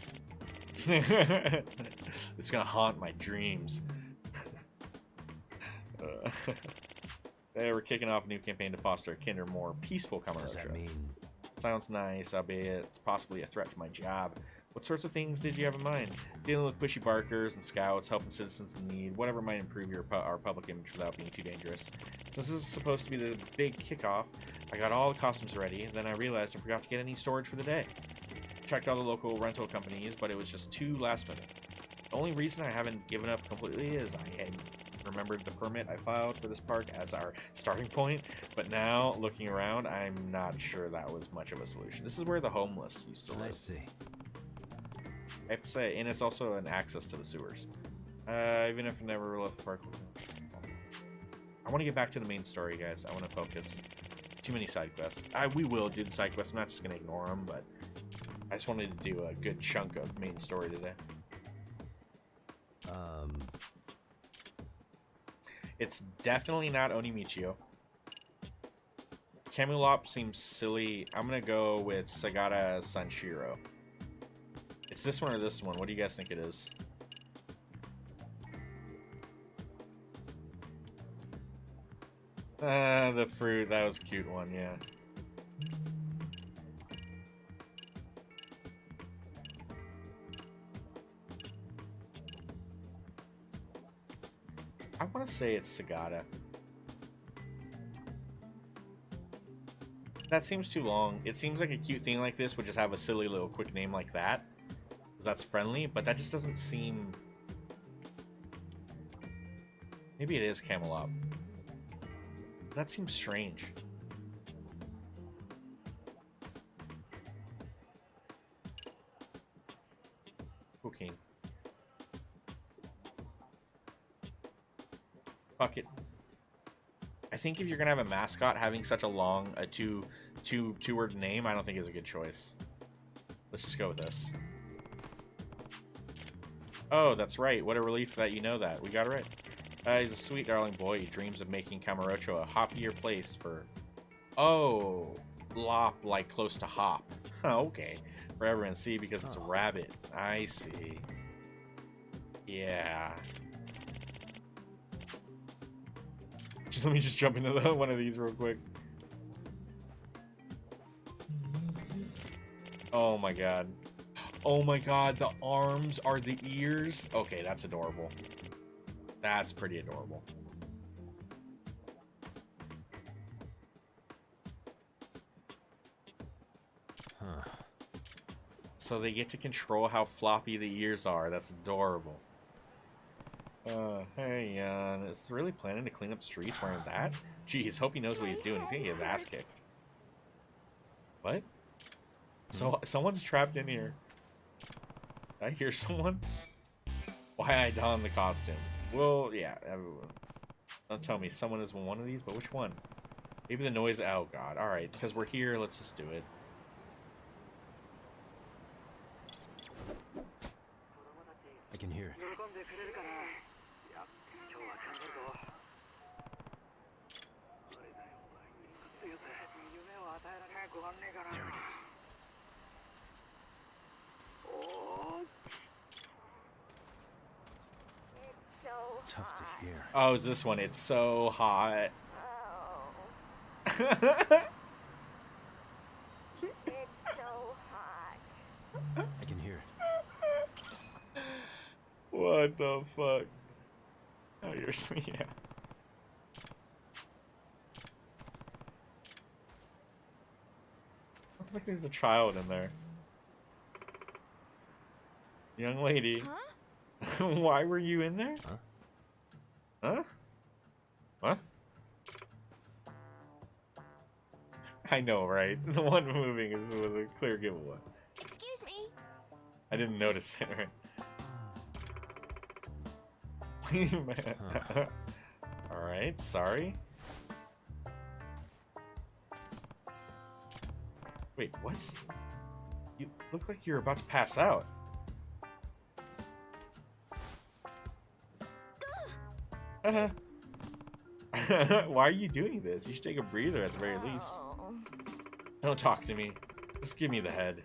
It's going to haunt my dreams. We're kicking off a new campaign to foster a kinder, more peaceful Kamurocho. What does that mean? Sounds nice, albeit it's possibly a threat to my job. What sorts of things did you have in mind? Dealing with pushy barkers and scouts, helping citizens in need, whatever might improve our public image without being too dangerous. Since this is supposed to be the big kickoff, I got all the costumes ready, then I realized I forgot to get any storage for the day. Checked all the local rental companies, but it was just too last minute. The only reason I haven't given up completely is I had remembered the permit I filed for this park as our starting point, but now, looking around, I'm not sure that was much of a solution. This is where the homeless used to live. I see. I have to say, and it's also an access to the sewers. Even if I never left the park. I want to get back to the main story, guys. I want to focus. Too many side quests. We will do the side quests. I'm not just going to ignore them, but I just wanted to do a good chunk of main story today. It's definitely not Onimichio. Camulop seems silly. I'm going to go with Sagata Sanshiro. It's this one or this one. What do you guys think it is? The fruit. That was a cute one, yeah. I want to say it's Sagata. That seems too long. It seems like a cute thing like this would just have a silly little quick name like that. Because that's friendly, but that just doesn't seem... Maybe it is Camelot. That seems strange. Okay. Fuck it. I think if you're gonna have a mascot, having such a long, two-word name, I don't think is a good choice. Let's just go with this. Oh, that's right. What a relief that you know that. We got it right. He's a sweet, darling boy. He dreams of making Kamurocho a hoppier place for... Oh, lop, like close to hop. Okay. For everyone to see because it's a rabbit. I see. Yeah. Let me just jump into one of these real quick. Oh my god. Oh my god, the arms are the ears? Okay, that's adorable. That's pretty adorable. Huh. So they get to control how floppy the ears are. That's adorable. Hey, is really planning to clean up streets wearing that? Geez, hope he knows what he's doing. He's gonna get his ass kicked. What? So, someone's trapped in here. Did I hear someone? Why I don the costume? Well, yeah, everyone. Don't tell me someone is one of these, but which one? Maybe the noise. Oh god. Alright, because we're here, let's just do it. I can hear it. There it is. It's so Tough to hear. Oh, it's this one. It's so hot. It's so hot. I can hear it. What the fuck? Oh, you're so, yeah. Looks like there's a child in there. Young lady. Huh? Why were you in there? Huh? Huh? What? I know, right? The one moving was a clear giveaway. Excuse me. I didn't notice it, right? Alright, sorry. Wait, what's... You look like you're about to pass out. Why are you doing this? You should take a breather at the very least. Don't talk to me. Just give me the head.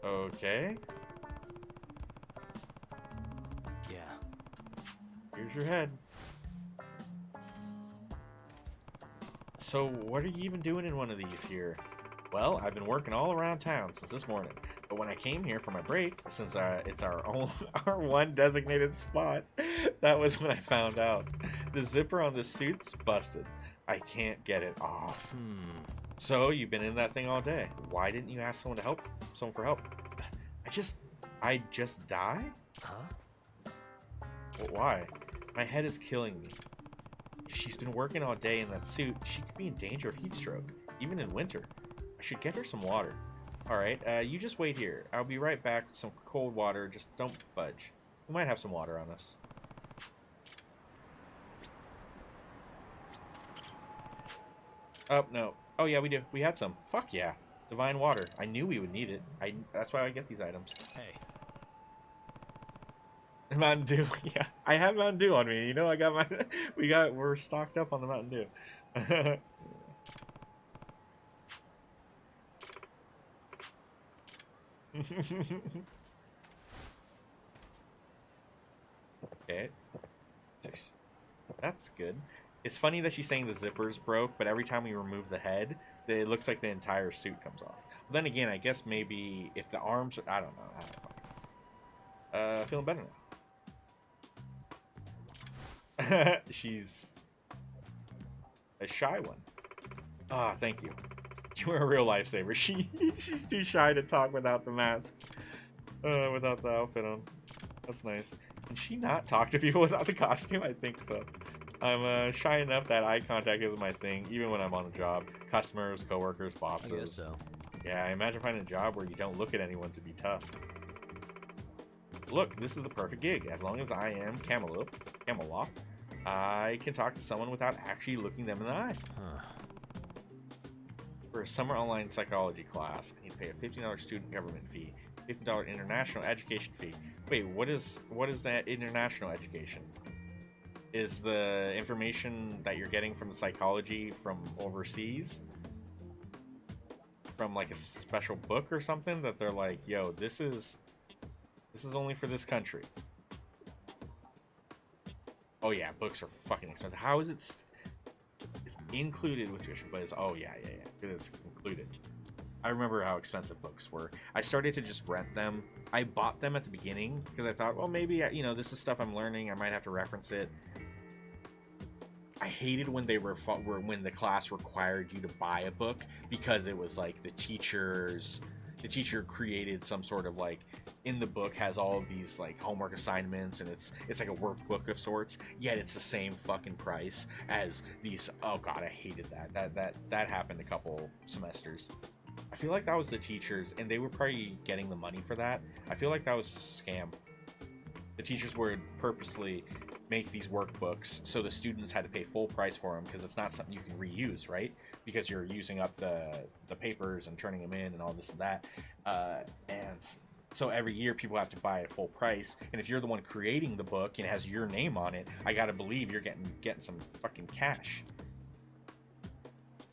Okay. Yeah. Here's your head. So, what are you even doing in one of these here? Well, I've been working all around town since this morning, but when I came here for my break, since it's our one designated spot, that was when I found out. The zipper on this suit's busted. I can't get it off. So, you've been in that thing all day. Why didn't you ask someone for help? I just die? Huh? Well, why? My head is killing me. If she's been working all day in that suit, she could be in danger of heat stroke, even in winter. I should get her some water. Alright, you just wait here. I'll be right back with some cold water. Just don't budge. We might have some water on us. Oh, no. Oh, yeah, we do. We had some. Fuck yeah. Divine water. I knew we would need it. That's why I get these items. Hey. Mountain Dew. Yeah, I have Mountain Dew on me. You know, I got my... We're stocked up on the Mountain Dew. Okay. That's good. It's funny that she's saying the zipper's broke, but every time we remove the head, it looks like the entire suit comes off. Well, then again, I guess maybe if the arms... I don't know. Feeling better now. She's a shy one. Ah, thank you. You were a real lifesaver. She's too shy to talk without the mask. Without the outfit on. That's nice. Can she not talk to people without the costume? I think so. I'm shy enough that eye contact isn't my thing, even when I'm on a job. Customers, coworkers, bosses. I guess so. Yeah, I imagine finding a job where you don't look at anyone to be tough. Look, this is the perfect gig. As long as I am Camelot, I can talk to someone without actually looking them in the eye. Huh. For a summer online psychology class, I need to pay a $15 student government fee, $15 international education fee. Wait, what is that international education? Is the information that you're getting from the psychology from overseas? From like a special book or something that they're like, yo, this is only for this country. Oh yeah, books are fucking expensive. How is it? It's included with tuition, but it's oh yeah. It is included. I remember how expensive books were. I started to just rent them. I bought them at the beginning because I thought, well, maybe this is stuff I'm learning. I might have to reference it. I hated when when the class required you to buy a book because it was like the teacher created some sort of like in the book has all of these like homework assignments and it's like a workbook of sorts, yet it's the same fucking price as these. Oh god, I hated that happened a couple semesters. I feel like that was the teachers and they were probably getting the money for that. I feel like that was a scam. The teachers would purposely make these workbooks so the students had to pay full price for them because it's not something you can reuse, right? Because you're using up the papers and turning them in and all this and that, and so every year people have to buy at full price. And if you're the one creating the book and it has your name on it, I gotta believe you're getting some fucking cash.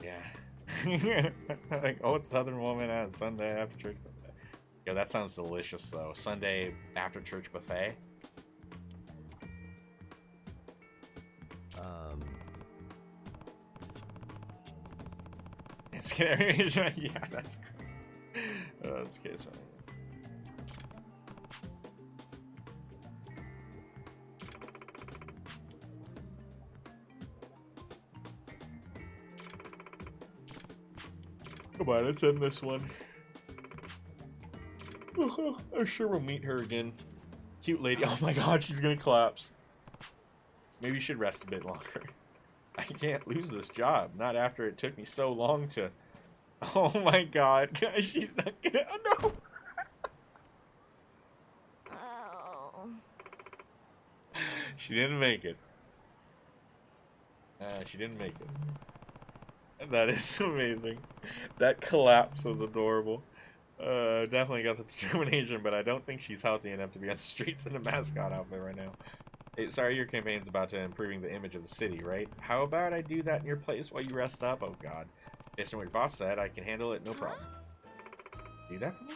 Yeah. Like old Southern woman on Sunday after church buffet. Yo, that sounds delicious though. Sunday after church buffet. It's gonna yeah, that's great. That's okay, sorry. Come on, let's end this one. I'm sure we'll meet her again. Cute lady. Oh my god, she's gonna collapse. Maybe you should rest a bit longer. I can't lose this job. Not after it took me so long to... Oh my god, guys, she's not gonna... Oh no! She didn't make it. She didn't make it. That is amazing. That collapse was adorable. Definitely got the determination, but I don't think she's healthy enough to be on the streets in a mascot outfit right now. Hey, sorry, your campaign's about to improving the image of the city, right? How about I do that in your place while you rest up? Oh god. Based on what your boss said, I can handle it, no problem. Do that for me?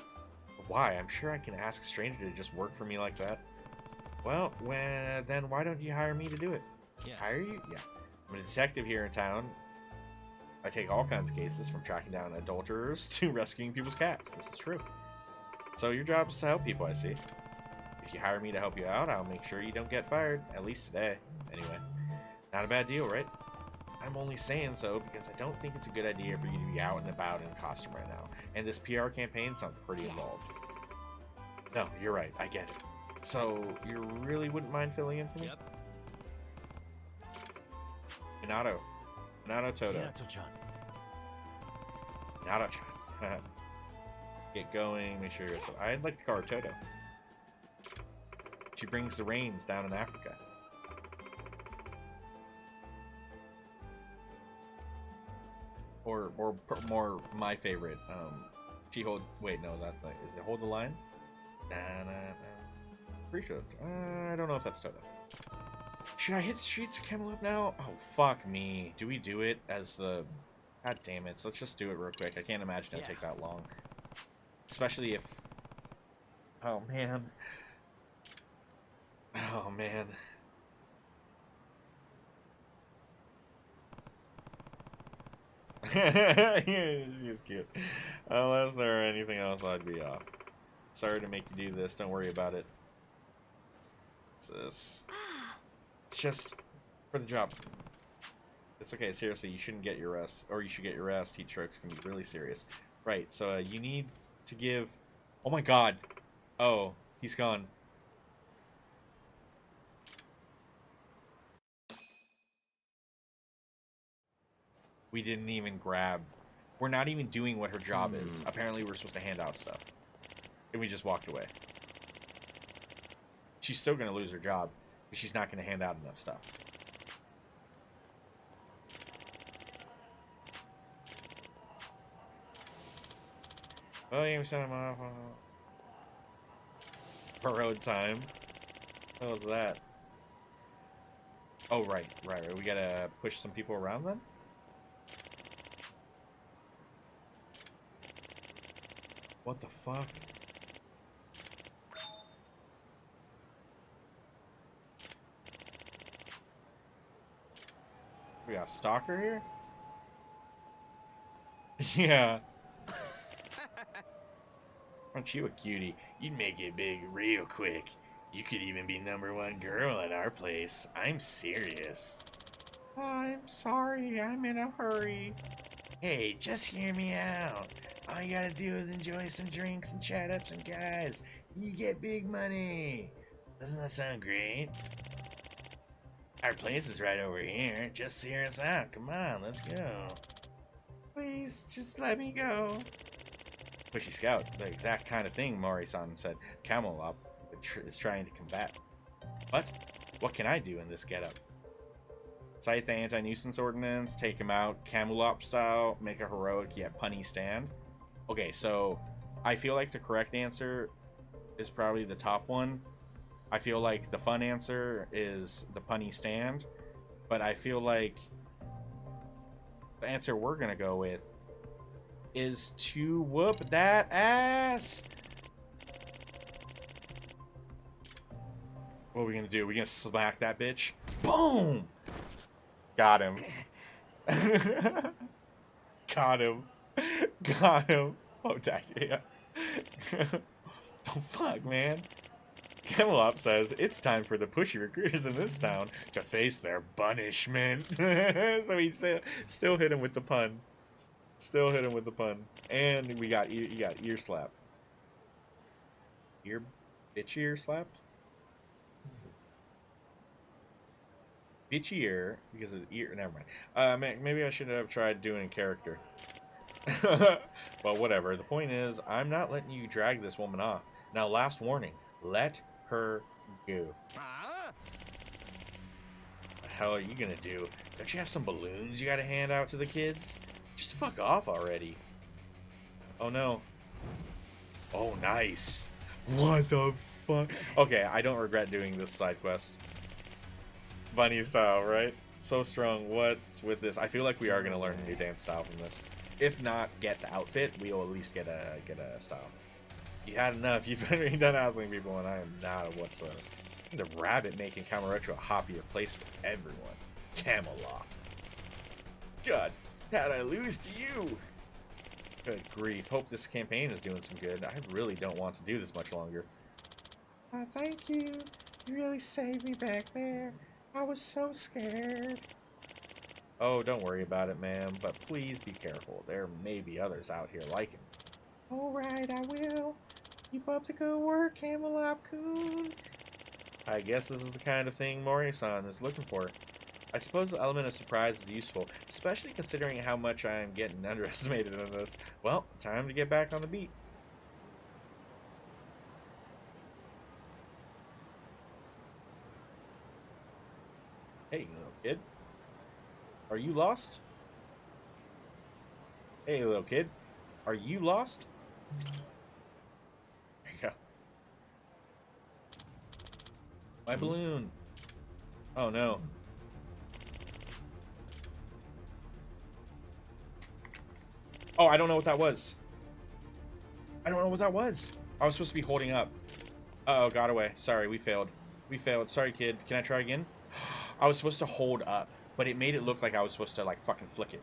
Why? I'm sure I can ask a stranger to just work for me like that. Well, then why don't you hire me to do it? Yeah. Hire you? Yeah. I'm a detective here in town. I take all kinds of cases, from tracking down adulterers to rescuing people's cats. This is true. So your job is to help people, I see. If you hire me to help you out, I'll make sure you don't get fired. At least today. Anyway. Not a bad deal, right? I'm only saying so because I don't think it's a good idea for you to be out and about in costume right now. And this PR campaign sounds pretty involved. No, you're right. I get it. So, you really wouldn't mind filling in for me? Yep. Minato. Minato Toto. Minato-chan. Minato-chan. Get going, make sure you're... I'd like to call her Toto. She brings the rains down in Africa. Or more my favorite. She holds... Wait, no, that's like... Is it Hold the Line? Pretty sure it's... I don't know if that's Toto. Should I hit streets of Camelot now? Oh, fuck me. Do we do it as the... God damn it. So let's just do it real quick. I can't imagine it'll take that long. Especially if... Oh, man. Oh, man. She's cute. Unless there were anything else, I'd be off. Sorry to make you do this. Don't worry about it. What's this? It's just for the job. It's okay. Seriously, you shouldn't get your rest. Or you should get your rest. Heat strokes can be really serious. Right, so you need to give... Oh my god. Oh, he's gone. We didn't even grab... We're not even doing what her job is. Apparently we're supposed to hand out stuff. And we just walked away. She's still going to lose her job. But she's not going to hand out enough stuff. Oh, you sent him off. Road time. What was that? Oh, right. We gotta push some people around then? What the fuck? We got a stalker here? Yeah. Aren't you a cutie? You'd make it big real quick. You could even be #1 girl at our place. I'm serious. I'm sorry, I'm in a hurry. Hey, just hear me out. All you gotta do is enjoy some drinks and chat up some guys. You get big money. Doesn't that sound great? Our place is right over here. Just hear us out. Come on, let's go. Please, just let me go. Pushy Scout, the exact kind of thing Mori-san said Camelot is trying to combat. But what can I do in this getup? Cite the anti-nuisance ordinance, take him out Camelot style, make a heroic yet punny stand. Okay, so I feel like the correct answer is probably the top one. I feel like the fun answer is the punny stand, but I feel like the answer we're gonna go with is to whoop that ass. What are we gonna do? We're gonna smack that bitch. Boom! Got him. Got him. Got him. Oh, yeah. Oh, fuck, man. Camelot says it's time for the pushy recruiters in this town to face their punishment. So he still hit him with the pun. Still hit him with the pun. And we got you got ear slap. Bitch ear slapped? Bitchy ear because of the ear. Never mind. Maybe I should have tried doing a character. Well, whatever. The point is, I'm not letting you drag this woman off. Now, last warning. Let her go. hell are you gonna do? Don't you have some balloons you gotta hand out to the kids? Just fuck off already. Oh no. Oh, nice. What the fuck? Okay, I don't regret doing this side quest. Bunny style, right? So strong. What's with this? I feel like we are gonna learn a new dance style from this. If not get the outfit, we'll at least get a style. You had enough. You've been done hassling people, and I am not whatsoever. The rabbit making Kamurocho a happier place for everyone. Camelot. God, how'd I lose to you? Good grief. Hope this campaign is doing some good. I really don't want to do this much longer. Thank you. You really saved me back there. I was so scared. Oh, don't worry about it, ma'am. But please be careful. There may be others out here like him. Alright, I will. Keep up the good work, Camelot-kun. I guess this is the kind of thing Mori-san is looking for. I suppose the element of surprise is useful, especially considering how much I am getting underestimated in this. Well, time to get back on the beat. Hey, little kid. Are you lost? Hey, little kid. Are you lost? There you go. My balloon. Oh, no. Oh, I don't know what that was. I don't know what that was. I was supposed to be holding up. Uh-oh, got away. Sorry, we failed. We failed. Sorry, kid. Can I try again? I was supposed to hold up, but it made it look like I was supposed to, like, fucking flick it.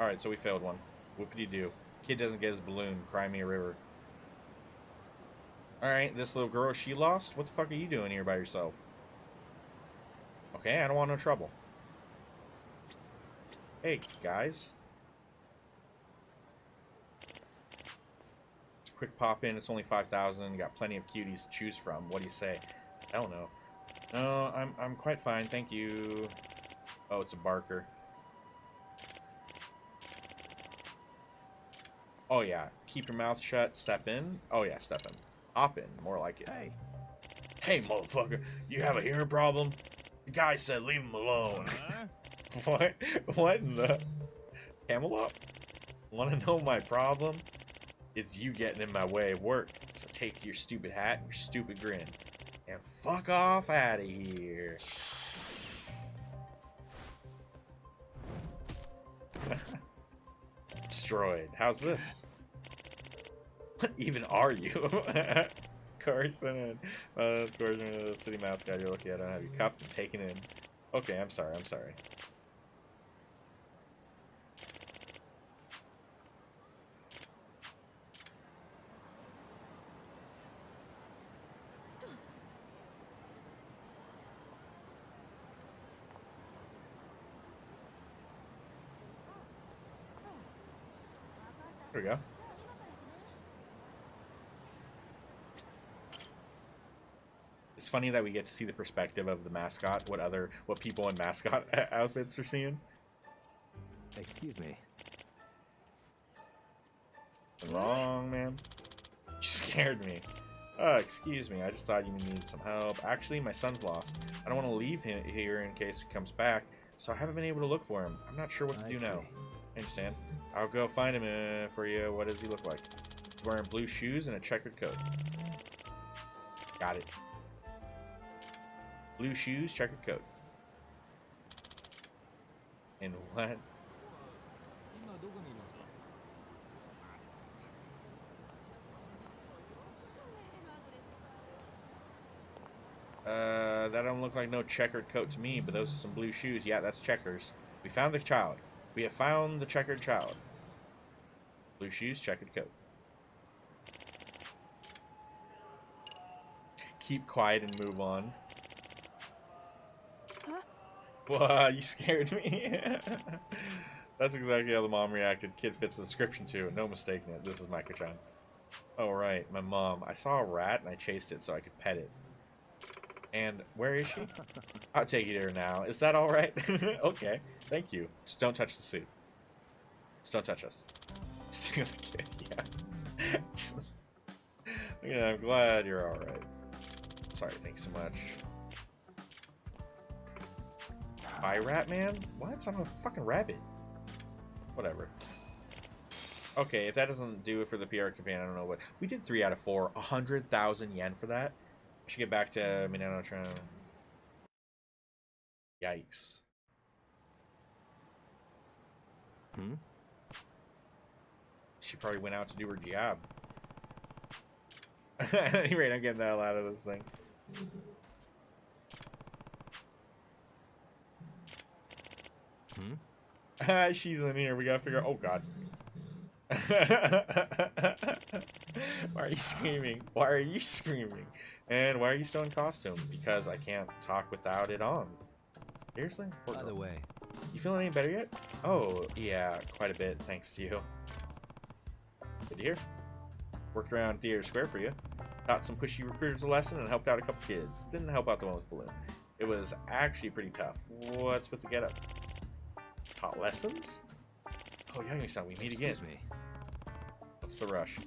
Alright, so we failed one. Whoopity-doo. Kid doesn't get his balloon. Cry me a river. Alright, this little girl, she lost? What the fuck are you doing here by yourself? Okay, I don't want no trouble. Hey, guys. Quick pop in. It's only 5,000. You got plenty of cuties to choose from. What do you say? I don't know. No, I'm quite fine. Thank you. Oh, it's a barker. Oh, yeah. Keep your mouth shut. Step in. Oh, yeah. Step in. Hop in. More like it. Hey. Hey, motherfucker. You have a hearing problem? The guy said leave him alone. What? What in the... Camelot? Want to know my problem? It's you getting in my way of work. So take your stupid hat and your stupid grin. And fuck off out of here. Destroyed. How's this? What even are you? Carson and Carson, the city mascot. You're lucky I don't have you cuffed and taken in. Okay, I'm sorry. I'm sorry. There we go. It's funny that we get to see the perspective of the mascot, what people in mascot outfits are seeing. Excuse me. Something wrong, man? You scared me. Excuse me. I just thought you needed some help. Actually, my son's lost. I don't want to leave him here in case he comes back, so I haven't been able to look for him. I'm not sure what to do now. I understand. I'll go find him for you. What does he look like? He's wearing blue shoes and a checkered coat. Got it. Blue shoes, checkered coat. And what? That don't look like no checkered coat to me, but those are some blue shoes. Yeah, that's checkers. We found the child. We have found the checkered child. Blue shoes, checkered coat. Keep quiet and move on. Huh? Whoa, you scared me. That's exactly how the mom reacted. Kid fits the description too. No mistaking it. This is Micro-chan. Oh, right. My mom. I saw a rat and I chased it so I could pet it. And where is she? I'll take you to her now. Is that alright? Okay. Thank you. Just don't touch the suit. Just don't touch us. Steal the kid, yeah. Yeah, I'm glad you're alright. Sorry, thanks so much. By Rat Man? What? I'm a fucking rabbit. Whatever. Okay, if that doesn't do it for the PR campaign, I don't know what. We did 3 out of 4. 100,000 yen for that. I should get back to Minano trying. Yikes. Hmm? She probably went out to do her job. At any rate, I'm getting the hell out of this thing. Hmm? She's in here. We gotta figure out. Oh, God. Why are you screaming? Why are you screaming? And why are you still in costume? Because I can't talk without it on. Seriously? By the way, You feeling any better yet? Oh, yeah, quite a bit, thanks to you. Good to hear. Worked around Theater Square for you. Taught some pushy recruiters a lesson and helped out a couple kids. Didn't help out the one with Balloon. It was actually pretty tough. What's with the getup? Taught lessons? Oh, Yagami-san, we meet again. excuse me. What's the rush?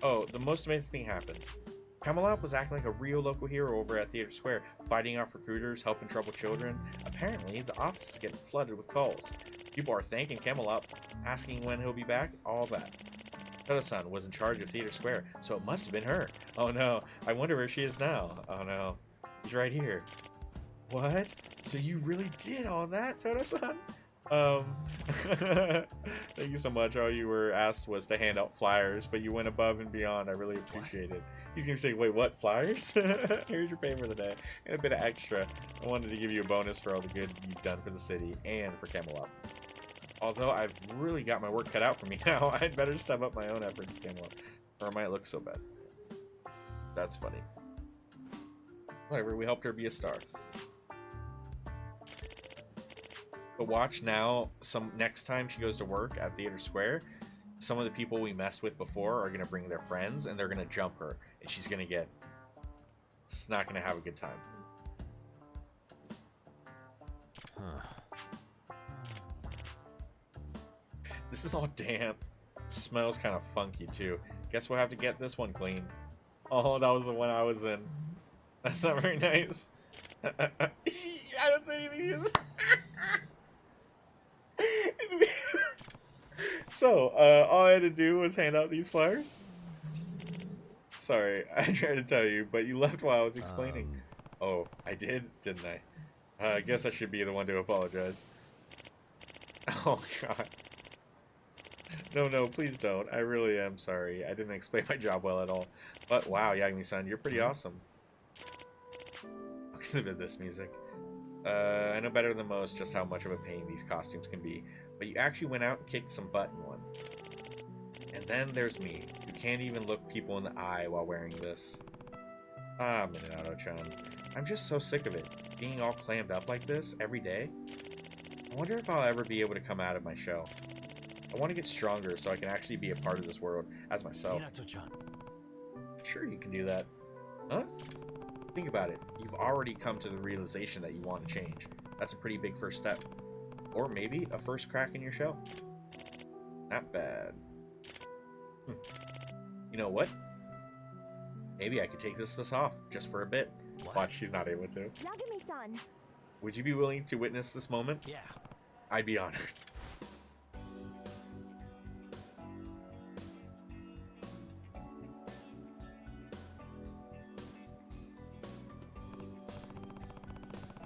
Oh, the most amazing thing happened. Camelot was acting like a real local hero over at Theater Square, fighting off recruiters, helping troubled children. Apparently, the office is getting flooded with calls. People are thanking Camelot, asking when he'll be back, all that. Toto-san was in charge of Theater Square, so it must have been her. Oh no, I wonder where she is now. Oh no, he's right here. What? So you really did all that, Toto-san? Thank you so much. All you were asked was to hand out flyers, but you went above and beyond. I really appreciate it. He's gonna say, wait, what, flyers? Here's your pay for the day and a bit of extra. I wanted to give you a bonus for all the good you've done for the city and for Camelot. Although I've really got my work cut out for me now, I'd better step up my own efforts, Camelot, or I might look so bad. That's funny. Whatever, we helped her be a star. But watch now, next time she goes to work at Theater Square, some of the people we messed with before are going to bring their friends, and they're going to jump her, and she's going to get... It's not going to have a good time. This is all damp. Smells kind of funky, too. Guess we'll have to get this one clean. Oh, that was the one I was in. That's not very nice. I don't say anything. So, all I had to do was hand out these flyers. Sorry, I tried to tell you, but you left while I was explaining. Oh, I did, didn't I? I guess I should be the one to apologize. Oh, God. No, please don't. I really am sorry. I didn't explain my job well at all. But, wow, Yagami-san, you're pretty awesome. Look at this music. I know better than most just how much of a pain these costumes can be, but you actually went out and kicked some butt in one. And then there's me, who can't even look people in the eye while wearing this. Ah, Minato-chan. I'm just so sick of it, being all clammed up like this every day. I wonder if I'll ever be able to come out of my shell. I want to get stronger so I can actually be a part of this world as myself. Minato-chan. Sure, you can do that. Huh? Think about it. You've already come to the realization that you want to change. That's a pretty big first step. Or maybe a first crack in your shell. Not bad. You know what? Maybe I could take this off just for a bit. What? Watch, she's not able to. Yagami-san. Would you be willing to witness this moment? Yeah. I'd be honored.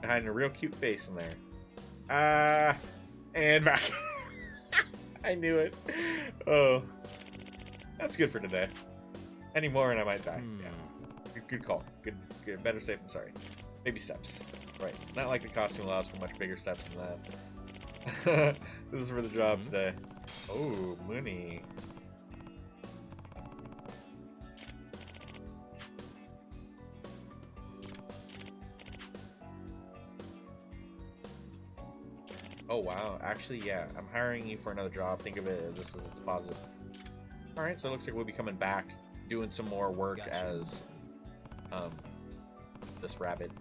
Hiding a real cute face in there. And back. I knew it. Oh. That's good for today. Any more and I might die. Yeah. Good call. Good. Better safe than sorry. Baby steps. Right. Not like the costume allows for much bigger steps than that. This is for the job today. Oh, Mooney. Oh wow, actually yeah, I'm hiring you for another job. Think of it as this is a deposit. Alright, so it looks like we'll be coming back, doing some more work as this rabbit.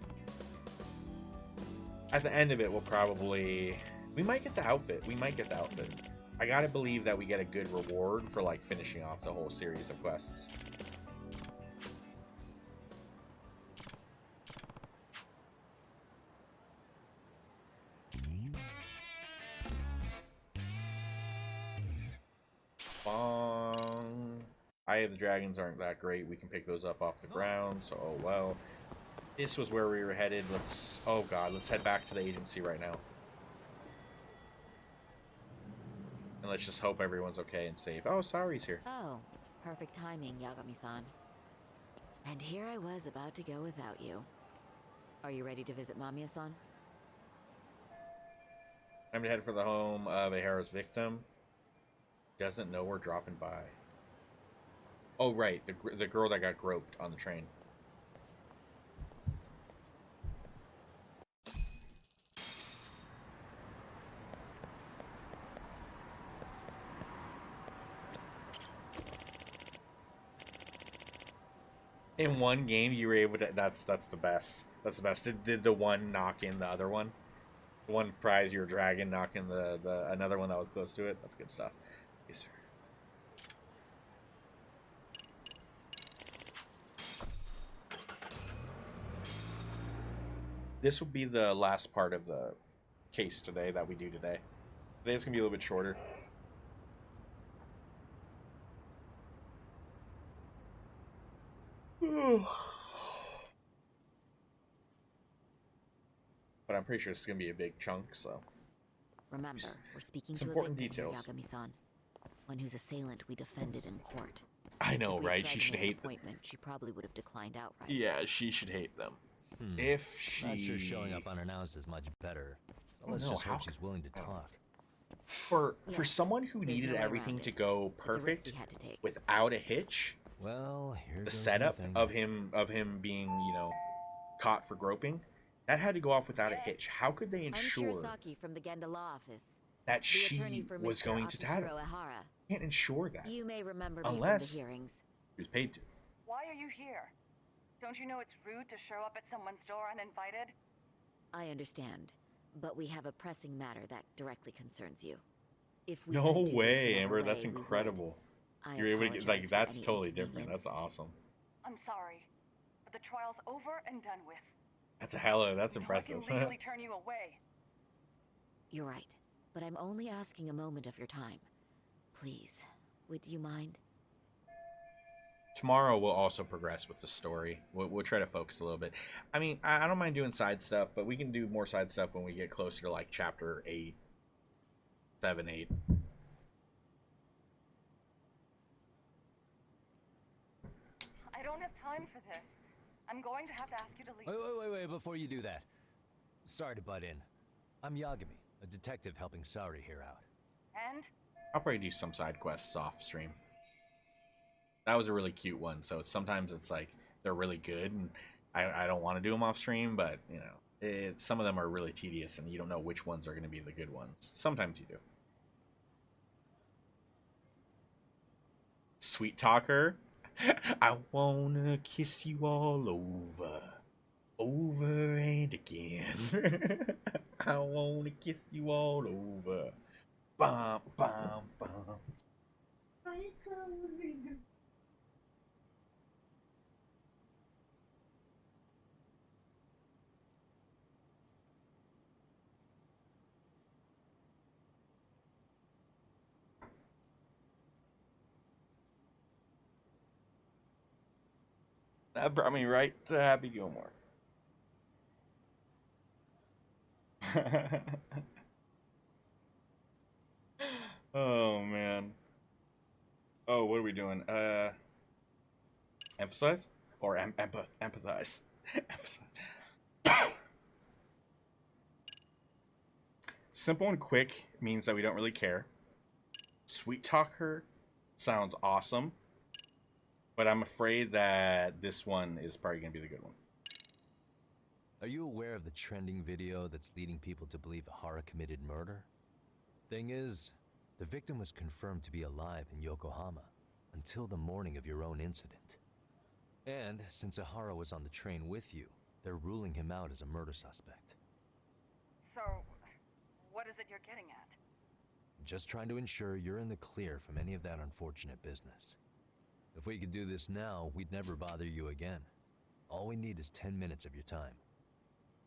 At the end of it, we'll probably... We might get the outfit. I gotta believe that we get a good reward for like finishing off the whole series of quests. Eye of the Dragons aren't that great. We can pick those up off the ground, so oh well. This was where we were headed. Let's... Oh god, let's head back to the agency right now. And let's just hope everyone's okay and safe. Oh, Saori's here. Oh, perfect timing, Yagami-san. And here I was about to go without you. Are you ready to visit Mamiya-san? Time to head for the home of Ehara's victim. Doesn't know we're dropping by. Oh, right. The girl that got groped on the train. In one game, you were able to... That's the best. That's the best. Did the one knock in the other one? The one prize you were dragging, knocking the another one that was close to it? That's good stuff. Yes, sir. This will be the last part of the case today that we do today. Today's going to be a little bit shorter. But I'm pretty sure it's going to be a big chunk, so... Remember, we're speaking some to important a victim, details. Yagami-san. One whose assailant we defended in court. I know, If we had right? tried She to should make an hate them. appointment, she probably would have declined outright. Yeah, she should hate them. If she... Not sure showing up unannounced is much better. So let's no, just how hope she's willing to talk. For Yes, someone who there's needed no way everything around to it. go It's a risk perfect we had to take. without a hitch, Well, here the goes setup nothing. of him being, you know, caught for groping, that had to go off without a hitch. How could they I'm ensure Shirazaki from the Genda Law Office. that The attorney she for was Mr. going to tattle? Akihiro Ehara. Can't ensure that You may remember me unless from the hearings. she was paid to. Why are you here? Don't you know it's rude to show up at someone's door uninvited? I understand, but we have a pressing matter that directly concerns you. If we No could do this way, another Amber. That's way, we would. incredible. I You're able to get, like, apologize for that's any totally different. inconvenience. That's awesome. I'm sorry, but the trial's over and done with. That's a hella, that's No, impressive. I can legally turn you away. You're right, but I'm only asking a moment of your time. Please, would you mind? Tomorrow we'll also progress with the story. We'll try to focus a little bit. I mean, I don't mind doing side stuff, but we can do more side stuff when we get closer to like chapter 8, 7, 8. I don't have time for this. I'm going to have to ask you to leave. Wait, before you do that. Sorry to butt in. I'm Yagami, a detective helping Saori here out. And? I'll probably do some side quests off stream. That was a really cute one, so sometimes it's like they're really good, and I don't want to do them off stream, but, you know, some of them are really tedious, and you don't know which ones are going to be the good ones. Sometimes you do. Sweet talker. I wanna kiss you all over and again. I wanna kiss you all over. Bum, bum, bum. That brought me right to Happy Gilmore. Oh, man. Oh, what are we doing? Emphasize? Or empathize? Emphasize. Simple and quick means that we don't really care. Sweet talker sounds awesome. But I'm afraid that this one is probably going to be the good one. Are you aware of the trending video that's leading people to believe Ehara committed murder? Thing is, the victim was confirmed to be alive in Yokohama until the morning of your own incident. And since Ehara was on the train with you, they're ruling him out as a murder suspect. So, what is it you're getting at? Just trying to ensure you're in the clear from any of that unfortunate business. If we could do this now, we'd never bother you again. All we need is 10 minutes of your time.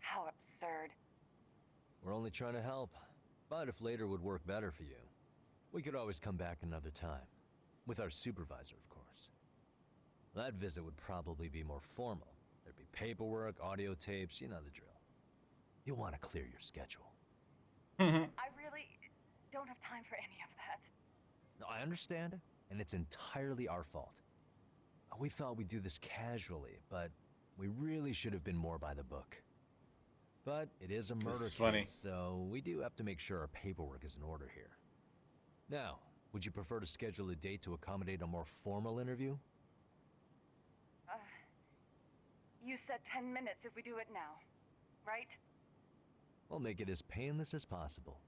How absurd. We're only trying to help. But if later would work better for you, we could always come back another time. With our supervisor, of course. That visit would probably be more formal. There'd be paperwork, audio tapes, you know the drill. You'll want to clear your schedule. I really don't have time for any of that. No, I understand, and it's entirely our fault. We thought we'd do this casually, but we really should have been more by the book. But it is a murder case, so we do have to make sure our paperwork is in order here. Now, would you prefer to schedule a date to accommodate a more formal interview? You said 10 minutes if we do it now, right? We'll make it as painless as possible.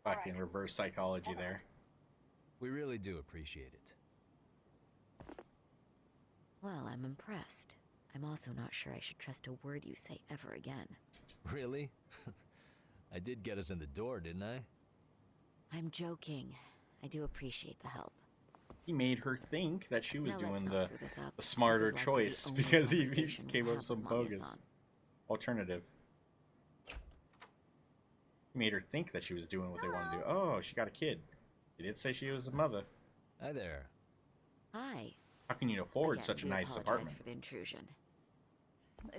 Fucking reverse psychology there. We really do appreciate it. Well, I'm impressed. I'm also not sure I should trust a word you say ever again. Really? I did get us in the door, didn't I? I'm joking. I do appreciate the help. He made her think that she was doing the the smarter choice because he came up with some bogus alternative. He made her think that she was doing what they wanted to do. Oh, she got a kid. He did say she was a mother. Hi there. Hi. How can you afford such a nice apartment? For the intrusion.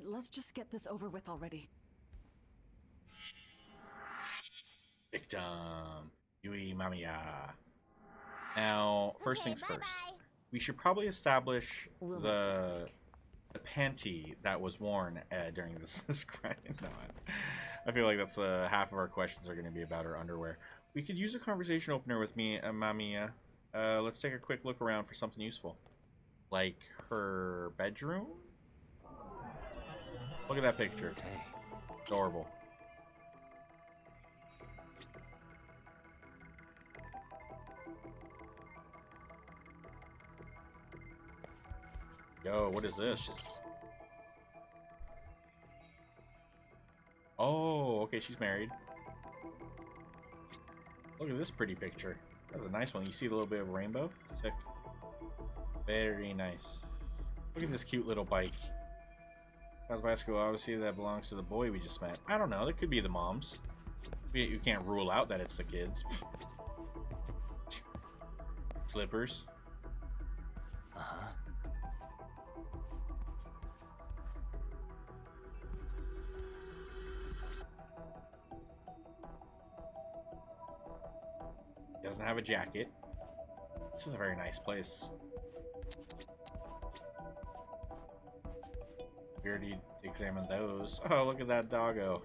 Let's just get this over with already. Victim. Yui Mamiya. Now, first things first. We should probably establish the panty that was worn during this crime. No, I feel like that's half of our questions are going to be about her underwear. We could use a conversation opener with me, Mamiya. Let's take a quick look around for something useful. Like her bedroom? Look at that picture. Adorable. Yo, what is this? Oh, okay, she's married. Look at this pretty picture. That's a nice one. You see a little bit of rainbow? Sick. Very nice. Look at this cute little bike. How's bicycle? Obviously that belongs to the boy we just met. I don't know. That could be the moms. You can't rule out that it's the kids. Slippers. Doesn't have a jacket. This is a very nice place. We already examined those. Oh, look at that doggo.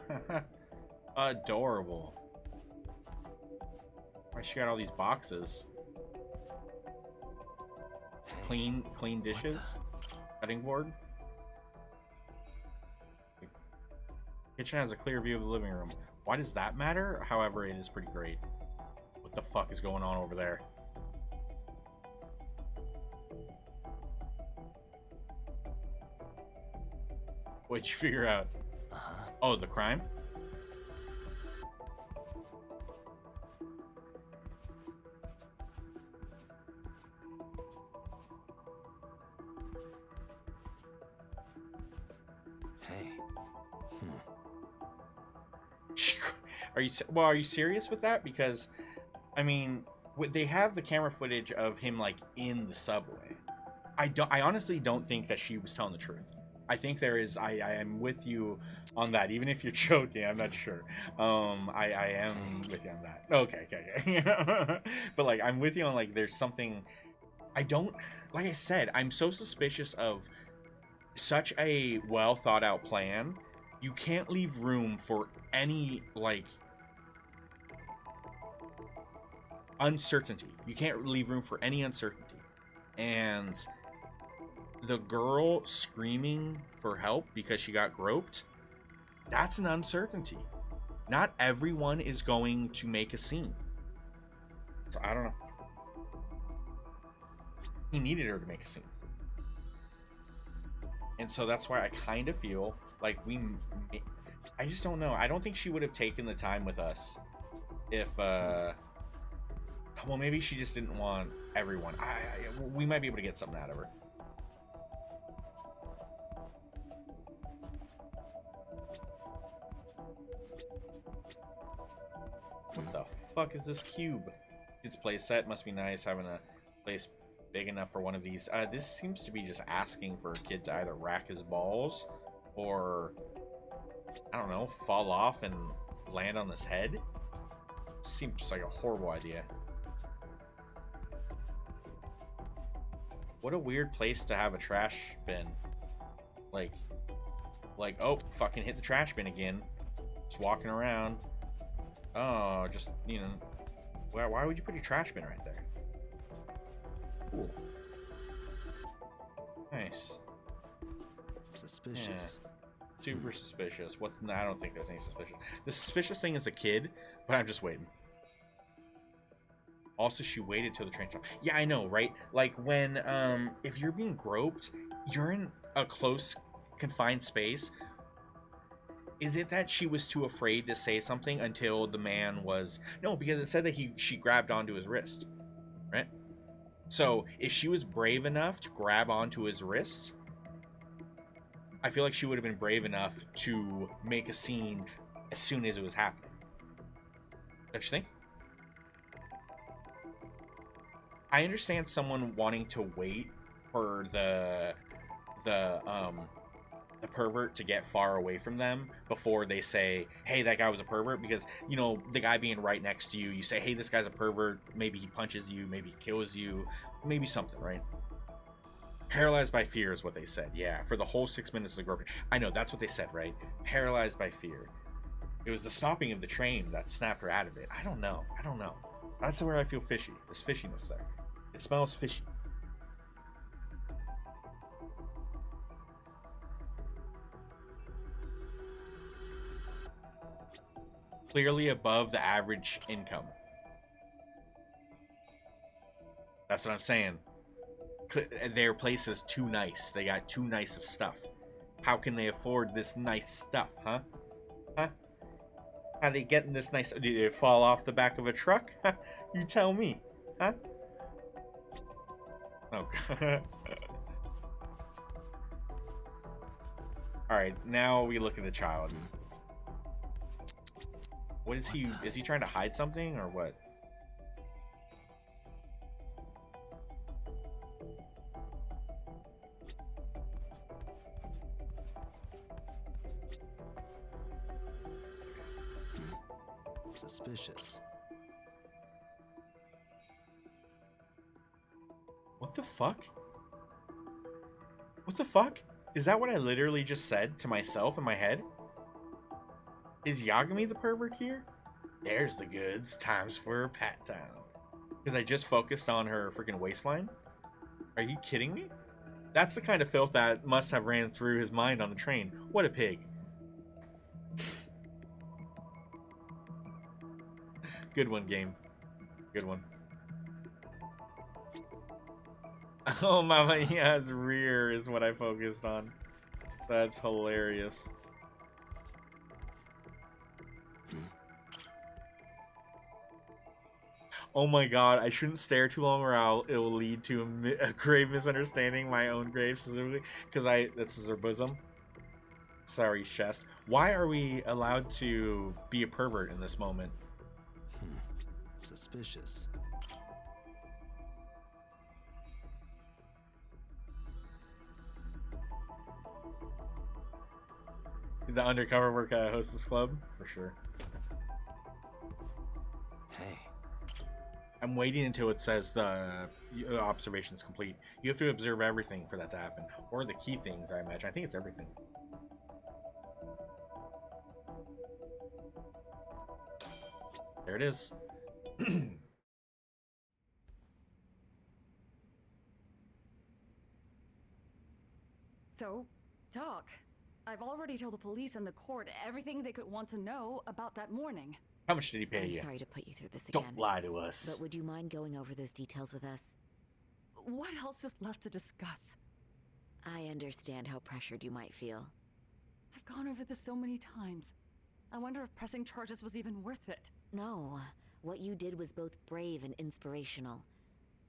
Adorable. Why she got all these boxes? Clean dishes? Cutting board? Kitchen has a clear view of the living room. Why does that matter? However, it is pretty great. What the fuck is going on over there? What'd you figure out? Oh, the crime? Hey. Are you serious with that? Because, I mean, they have the camera footage of him like in the subway. I honestly don't think that she was telling the truth. I think there is. I am with you on that. Even if you're joking, I'm not sure. I am with you on that. Okay. But like, I'm with you on like, there's something. I don't. Like I said, I'm so suspicious of such a well thought out plan. You can't leave room for any like uncertainty. You can't leave room for any uncertainty. And the girl screaming for help because she got groped, that's an uncertainty. Not everyone is going to make a scene. So I don't know. He needed her to make a scene. And so that's why I kind of feel like I just don't know. I don't think she would have taken the time with us if, well, maybe she just didn't want everyone. We might be able to get something out of her. What the fuck is this cube? Its play set must be nice having a Place big enough for one of these. This seems to be just asking for a kid to either rack his balls or, I don't know, fall off and land on his head. Seems like a horrible idea. What a weird place to have a trash bin. Like, oh, fucking hit the trash bin again. Just walking around. Oh, just, you know, why would you put your trash bin right there? Cool. Nice. Suspicious. Yeah. Super suspicious. I don't think there's any suspicious. The suspicious thing is the kid, but I'm just waiting. Also, she waited till the train stopped. Yeah, I know, right? Like when, if you're being groped, you're in a close, confined space. Is it that she was too afraid to say something until the man was... No, because it said that she grabbed onto his wrist, right? So, if she was brave enough to grab onto his wrist, I feel like she would have been brave enough to make a scene as soon as it was happening. Don't you think? I understand someone wanting to wait for the pervert to get far away from them before they say, hey, that guy was a pervert, because, you know, the guy being right next to you, you say, hey, this guy's a pervert, maybe he punches you, maybe he kills you, maybe something, right? Paralyzed by fear is what they said. Yeah, for the whole 6 minutes of the groping. I know, that's what they said, right? Paralyzed by fear. It was the stopping of the train that snapped her out of it. I don't know. That's where I feel fishy. There's fishiness there. It smells fishy. Clearly above the average income. That's what I'm saying. Their place is too nice. They got too nice of stuff. How can they afford this nice stuff, huh? Huh? How they getting this nice... Did it fall off the back of a truck? You tell me, huh? Oh, God. Alright, now we look at the child. What is he... Is he trying to hide something, or what? Suspicious. What the fuck? What the fuck? Is that what I literally just said to myself in my head? Is Yagami the pervert here? There's the goods. Times for a pat down. Because I just focused on her freaking waistline? Are you kidding me? That's the kind of filth that must have ran through his mind on the train. What a pig. Good one, game. Good one. Oh, Mama Ya's rear is what I focused on. That's hilarious. Oh my god, I shouldn't stare too long or it will lead to a grave misunderstanding, my own grave specifically, because this is her bosom. Sorry, chest. Why are we allowed to be a pervert in this moment? Suspicious. The undercover work at a hostess club? For sure. Hey. I'm waiting until it says the observation's complete. You have to observe everything for that to happen. Or the key things, I imagine. I think it's everything. There it is. So, talk. I've already told the police and the court everything they could want to know about that morning. How much did he pay you? I'm sorry to put you through this again. Don't lie to us. But would you mind going over those details with us? What else is left to discuss? I understand how pressured you might feel. I've gone over this so many times. I wonder if pressing charges was even worth it. No. What you did was both brave and inspirational.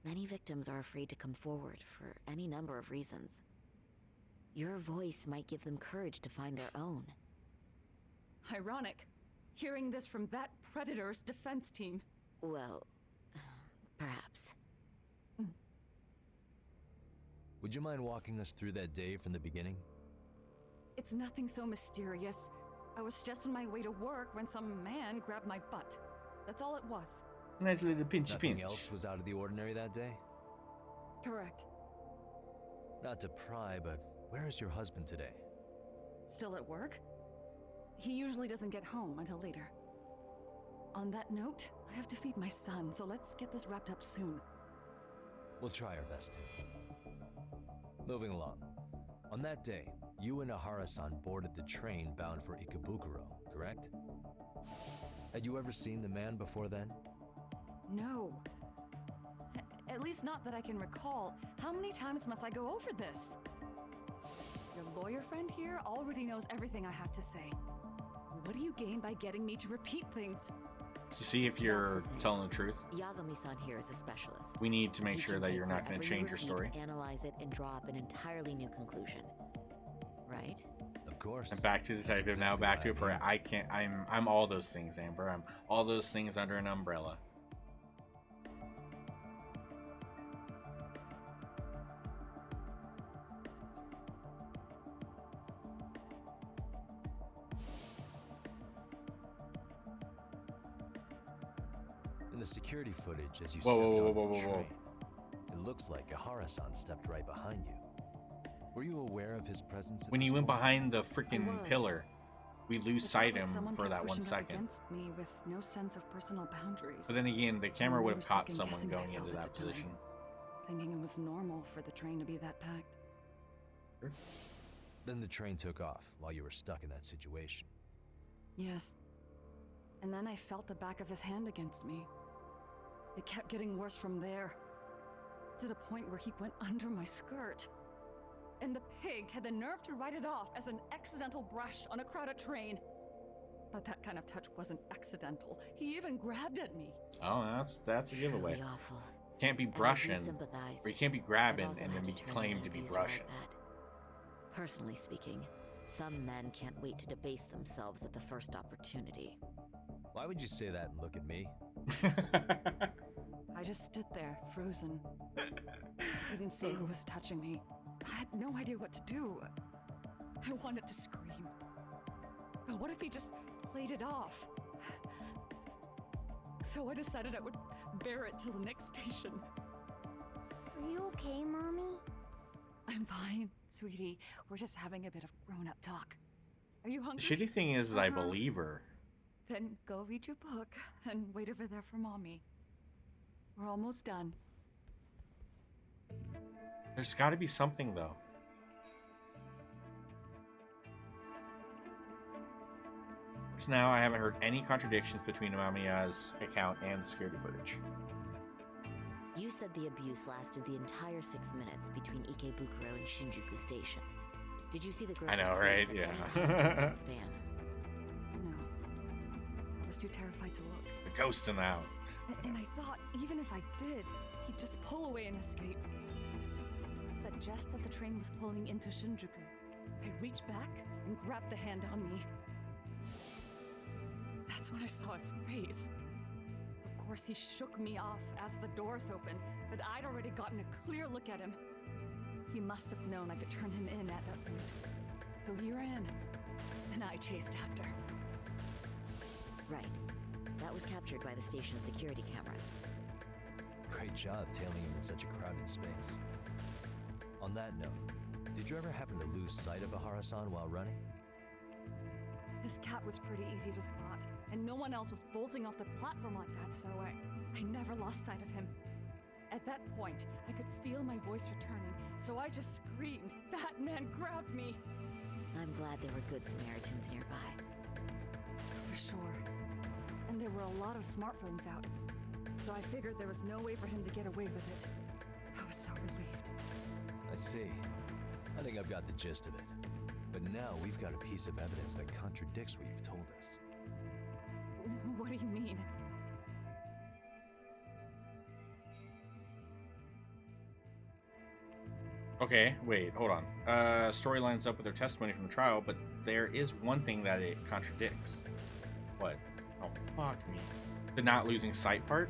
Many victims are afraid to come forward for any number of reasons. Your voice might give them courage to find their own. Ironic. Hearing this from that predator's defense team. Well, perhaps. Would you mind walking us through that day from the beginning? It's nothing so mysterious. I was just on my way to work when some man grabbed my butt. That's all it was. Nice little pinchy Nothing pinch. else was out of the ordinary that day? Correct. Not to pry, but where is your husband today? Still at work? He usually doesn't get home until later. On that note, I have to feed my son, so let's get this wrapped up soon. We'll try our best to. Moving along. On that day, you and Ahara-san boarded the train bound for Ikebukuro, correct? Had you ever seen the man before then? No. At least not that I can recall. How many times must I go over this? Your lawyer friend here already knows everything I have to say. What do you gain by getting me to repeat things? To see if you're telling the truth. Yagami-san here is a specialist. We need to make He sure can that take you're not going whatever to you change your repeat, story. Analyze it and draw up an entirely new conclusion. Right? Of course. I'm back to detective That's now. exactly Back to what it. I can't. I'm all those things, Amber. I'm all those things under an umbrella. In the security footage, as you Whoa, stepped whoa, on whoa, the whoa, whoa, train, whoa. it looks like Ahara-san stepped right behind you. Were you aware of his presence at When this he went point? behind the freaking was. pillar, we lose It sight felt of like him someone for kept that 1 pushing up second. against me with no sense of personal boundaries. But then again, the camera I would have remember caught someone second-guessing going myself into at that the time, position. thinking it was normal for the train to be that packed. Then the train took off while you were stuck in that situation. Yes. And then I felt the back of his hand against me. It kept getting worse from there, to the point where he went under my skirt. And the pig had the nerve to write it off as an accidental brush on a crowded train. But that kind of touch wasn't accidental. He even grabbed at me. Oh, that's a giveaway. Really awful. Can't be And I do brushing, sympathize. or you can't be I've grabbing also and then had be to turn claimed down to be abuser like brushing. that. Personally speaking, some men can't wait to debase themselves at the first opportunity. Why would you say that and look at me? I just stood there, frozen. Couldn't see who was touching me. I had no idea what to do. I wanted to scream. But what if he just played it off? So I decided I would bear it till the next station. Are you okay, Mommy? I'm fine, sweetie. We're just having a bit of grown-up talk. Are you The hungry? shitty thing is, I believe her. Then go read your book and wait over there for Mommy. We're almost done. There's got to be something though. So now I haven't heard any contradictions between Amamiya's account and the security footage. You said the abuse lasted the entire 6 minutes between Ikebukuro and Shinjuku Station. Did you see the girl? I know, right? Yeah. Span? No. I was too terrified to look. The ghost in the house. And I thought, even if I did, he'd just pull away and escape. But just as the train was pulling into Shinjuku, I reached back and grabbed the hand on me. That's when I saw his face. Of course, he shook me off as the doors opened, but I'd already gotten a clear look at him. He must have known I could turn him in at that point. So he ran, and I chased after. Right. That was captured by the station's security cameras. Great job tailing him in such a crowded space. On that note, did you ever happen to lose sight of Ahara-san while running? His cap was pretty easy to spot, and no one else was bolting off the platform like that, so I never lost sight of him. At that point, I could feel my voice returning, so I just screamed. That man grabbed me! I'm glad there were good Samaritans nearby. For sure. And there were a lot of smartphones out, so I figured there was no way for him to get away with it. I was so relieved. I see. I think I've got the gist of it. But now we've got a piece of evidence that contradicts what you've told us. What do you mean? Okay, wait, hold on. Story lines up with their testimony from the trial, but there is one thing that it contradicts. What? Oh, fuck me. The not losing sight part?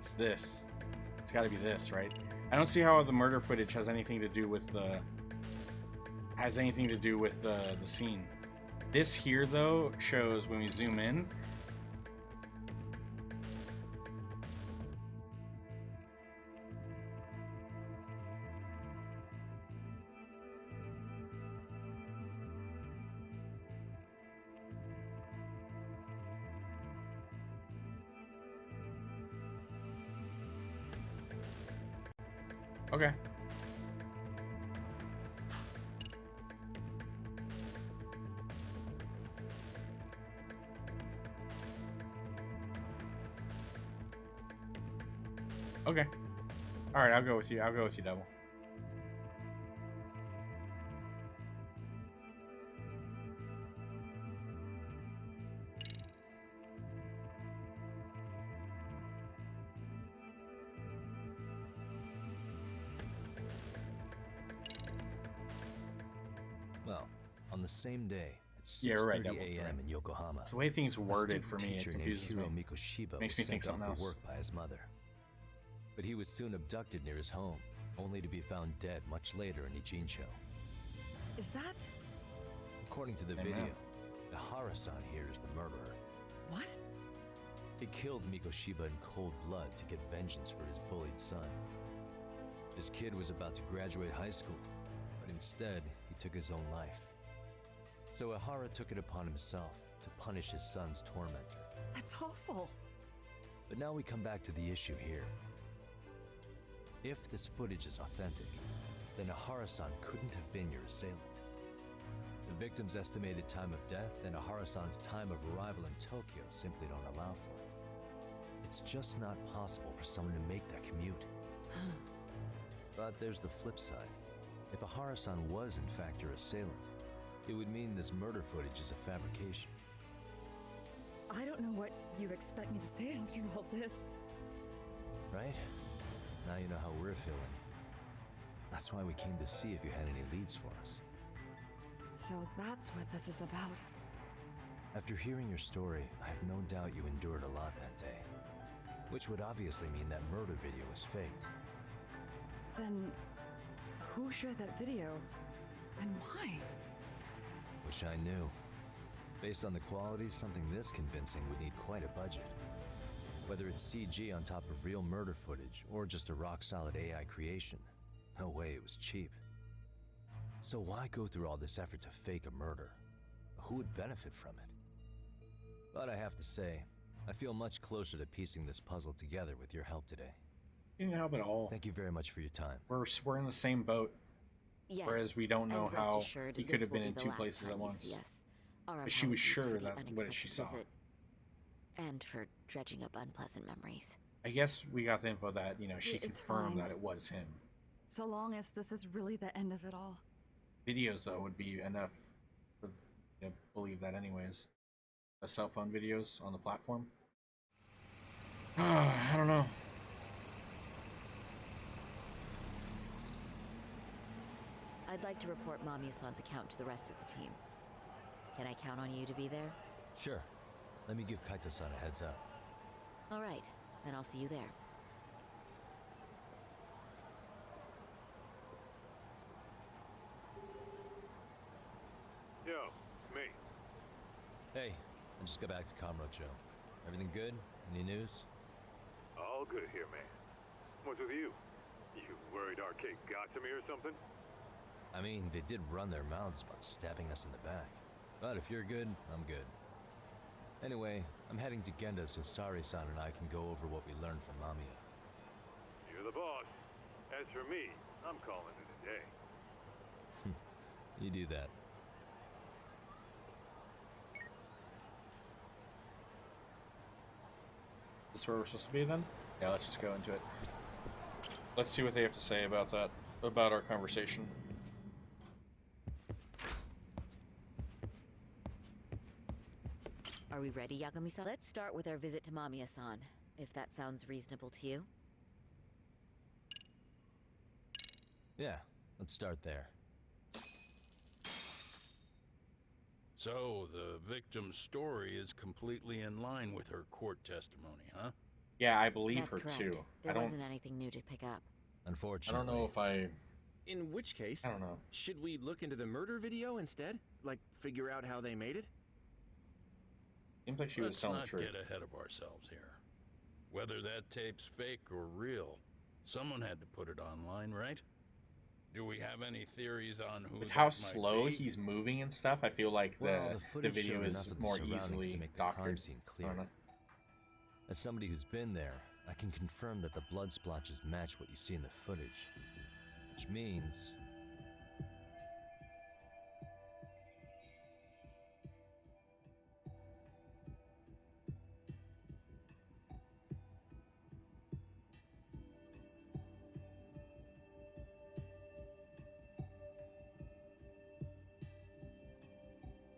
It's this. It's got to be this, right? I don't see how the murder footage has anything to do with the the scene. This here though shows when we zoom in. Okay. Okay. All right, I'll go with you. I'll go with you, Devil. Well, on the same day at 6:30 Yeah, right, a.m. in Yokohama, it's the way things a worded student for me. It teacher named confuses Hiro me. Mikoshiba Makes was me think sent something off to else. work by his mother. But he was soon abducted near his home, only to be found dead much later in Ijincho. Is that... According to the Amen. video, Ihara-san here is the murderer. What? He killed Mikoshiba in cold blood to get vengeance for his bullied son. His kid was about to graduate high school, but instead, he took his own life. So Ihara took it upon himself to punish his son's tormentor. That's awful. But now we come back to the issue here. If this footage is authentic, then Ihara-san couldn't have been your assailant. The victim's estimated time of death and Ihara-san's time of arrival in Tokyo simply don't allow for it. It's just not possible for someone to make that commute. But there's the flip side. If Ihara-san was in fact your assailant, it would mean this murder footage is a fabrication. I don't know what you expect me to say after all this. Right? Now you know how we're feeling. That's why we came to see if you had any leads for us. So that's what this is about. After hearing your story, I have no doubt you endured a lot that day. Which would obviously mean that murder video was faked. Then, who shared that video? And why? Wish I knew. Based on the quality, something this convincing would need quite a budget. Whether it's CG on top of real murder footage, or just a rock-solid AI creation, no way it was cheap. So why go through all this effort to fake a murder? Who would benefit from it? But I have to say, I feel much closer to piecing this puzzle together with your help today. You didn't help at all. Thank you very much for your time. We're in the same boat. Yes, Whereas we don't know and rest how assured he this could have will been be in the two last places time at you once. see us. Our But she was apologies for sure the that what she saw. unexpected visit, and for dredging up unpleasant memories. I guess we got the info that, you know, she It's confirmed fine. that it was him. So long as this is really the end of it all. Videos, though, would be enough for you to believe that anyways. The cell phone videos on the platform. I don't know. I'd like to report Mamiya-san's account to the rest of the team. Can I count on you to be there? Sure. Let me give Kaito-san a heads up. All right, then I'll see you there. Yo, me. Hey, I just got back to Kamurocho. Everything good? Any news? All good here, man. What's with you? You worried Arcade got to me or something? I mean, they did run their mouths about stabbing us in the back. But if you're good, I'm good. Anyway, I'm heading to Genda so Sari-san and I can go over what we learned from Mamiya. You're the boss. As for me, I'm calling it a day. You do that. Is this where we're supposed to be then? Yeah, let's just go into it. Let's see what they have to say about that, about our conversation. Are we ready, Yagami-san? Let's start with our visit to Mamiya-san, if that sounds reasonable to you. Yeah, let's start there. So, the victim's story is completely in line with her court testimony, huh? Yeah, I believe That's her correct. too. There I don't. wasn't anything new to pick up. I Unfortunately. don't know if I. In which case, I don't know. should we look into the murder video instead? Like, figure out how they made it? Seems like she was Let's telling the not truth. get ahead of ourselves here. Whether that tape's fake or real, someone had to put it online, right? Do we have any theories on who With that how might slow be? he's moving and stuff, I feel like Well, the footage video showed is enough of the more surroundings easily to make the crime doctored. scene I clear. don't know. As somebody who's been there, I can confirm that the blood splotches match what you see in the footage. Which means...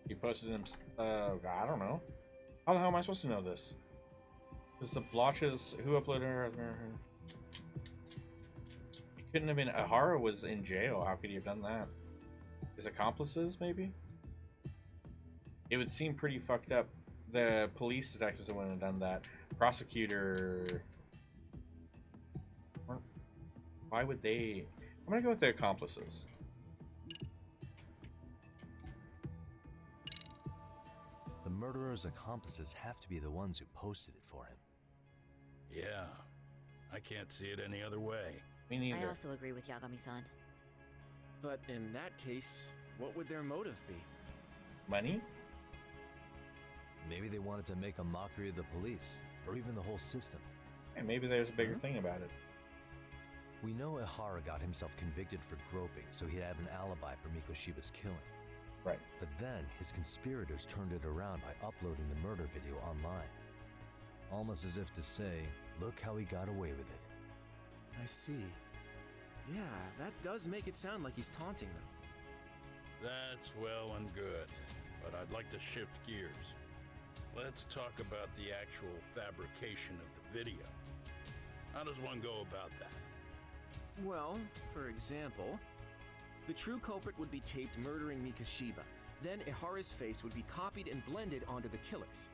He posted him. I don't know. How the hell am I supposed to know this? Because the blotches who uploaded her. It couldn't have been. Ahara was in jail. How could he have done that? His accomplices, maybe? It would seem pretty fucked up. The police detectives wouldn't have done that. Prosecutor. Why would they? I'm gonna go with the accomplices. The murderer's accomplices have to be the ones who posted it for him. Yeah, I can't see it any other way. Me neither. I also agree with Yagami-san. But in that case, what would their motive be? Money? Maybe they wanted to make a mockery of the police, or even the whole system. And maybe there's a bigger thing about it. We know Ihara got himself convicted for groping, so he'd have an alibi for Mikoshiba's killing. Right. But then, his conspirators turned it around by uploading the murder video online. Almost as if to say, look how he got away with it. I see. Yeah, that does make it sound like he's taunting them. That's well and good, but I'd like to shift gears. Let's talk about the actual fabrication of the video. How does one go about that? Well, for example, the true culprit would be taped murdering Mikoshiba. Then Ihara's face would be copied and blended onto the killers.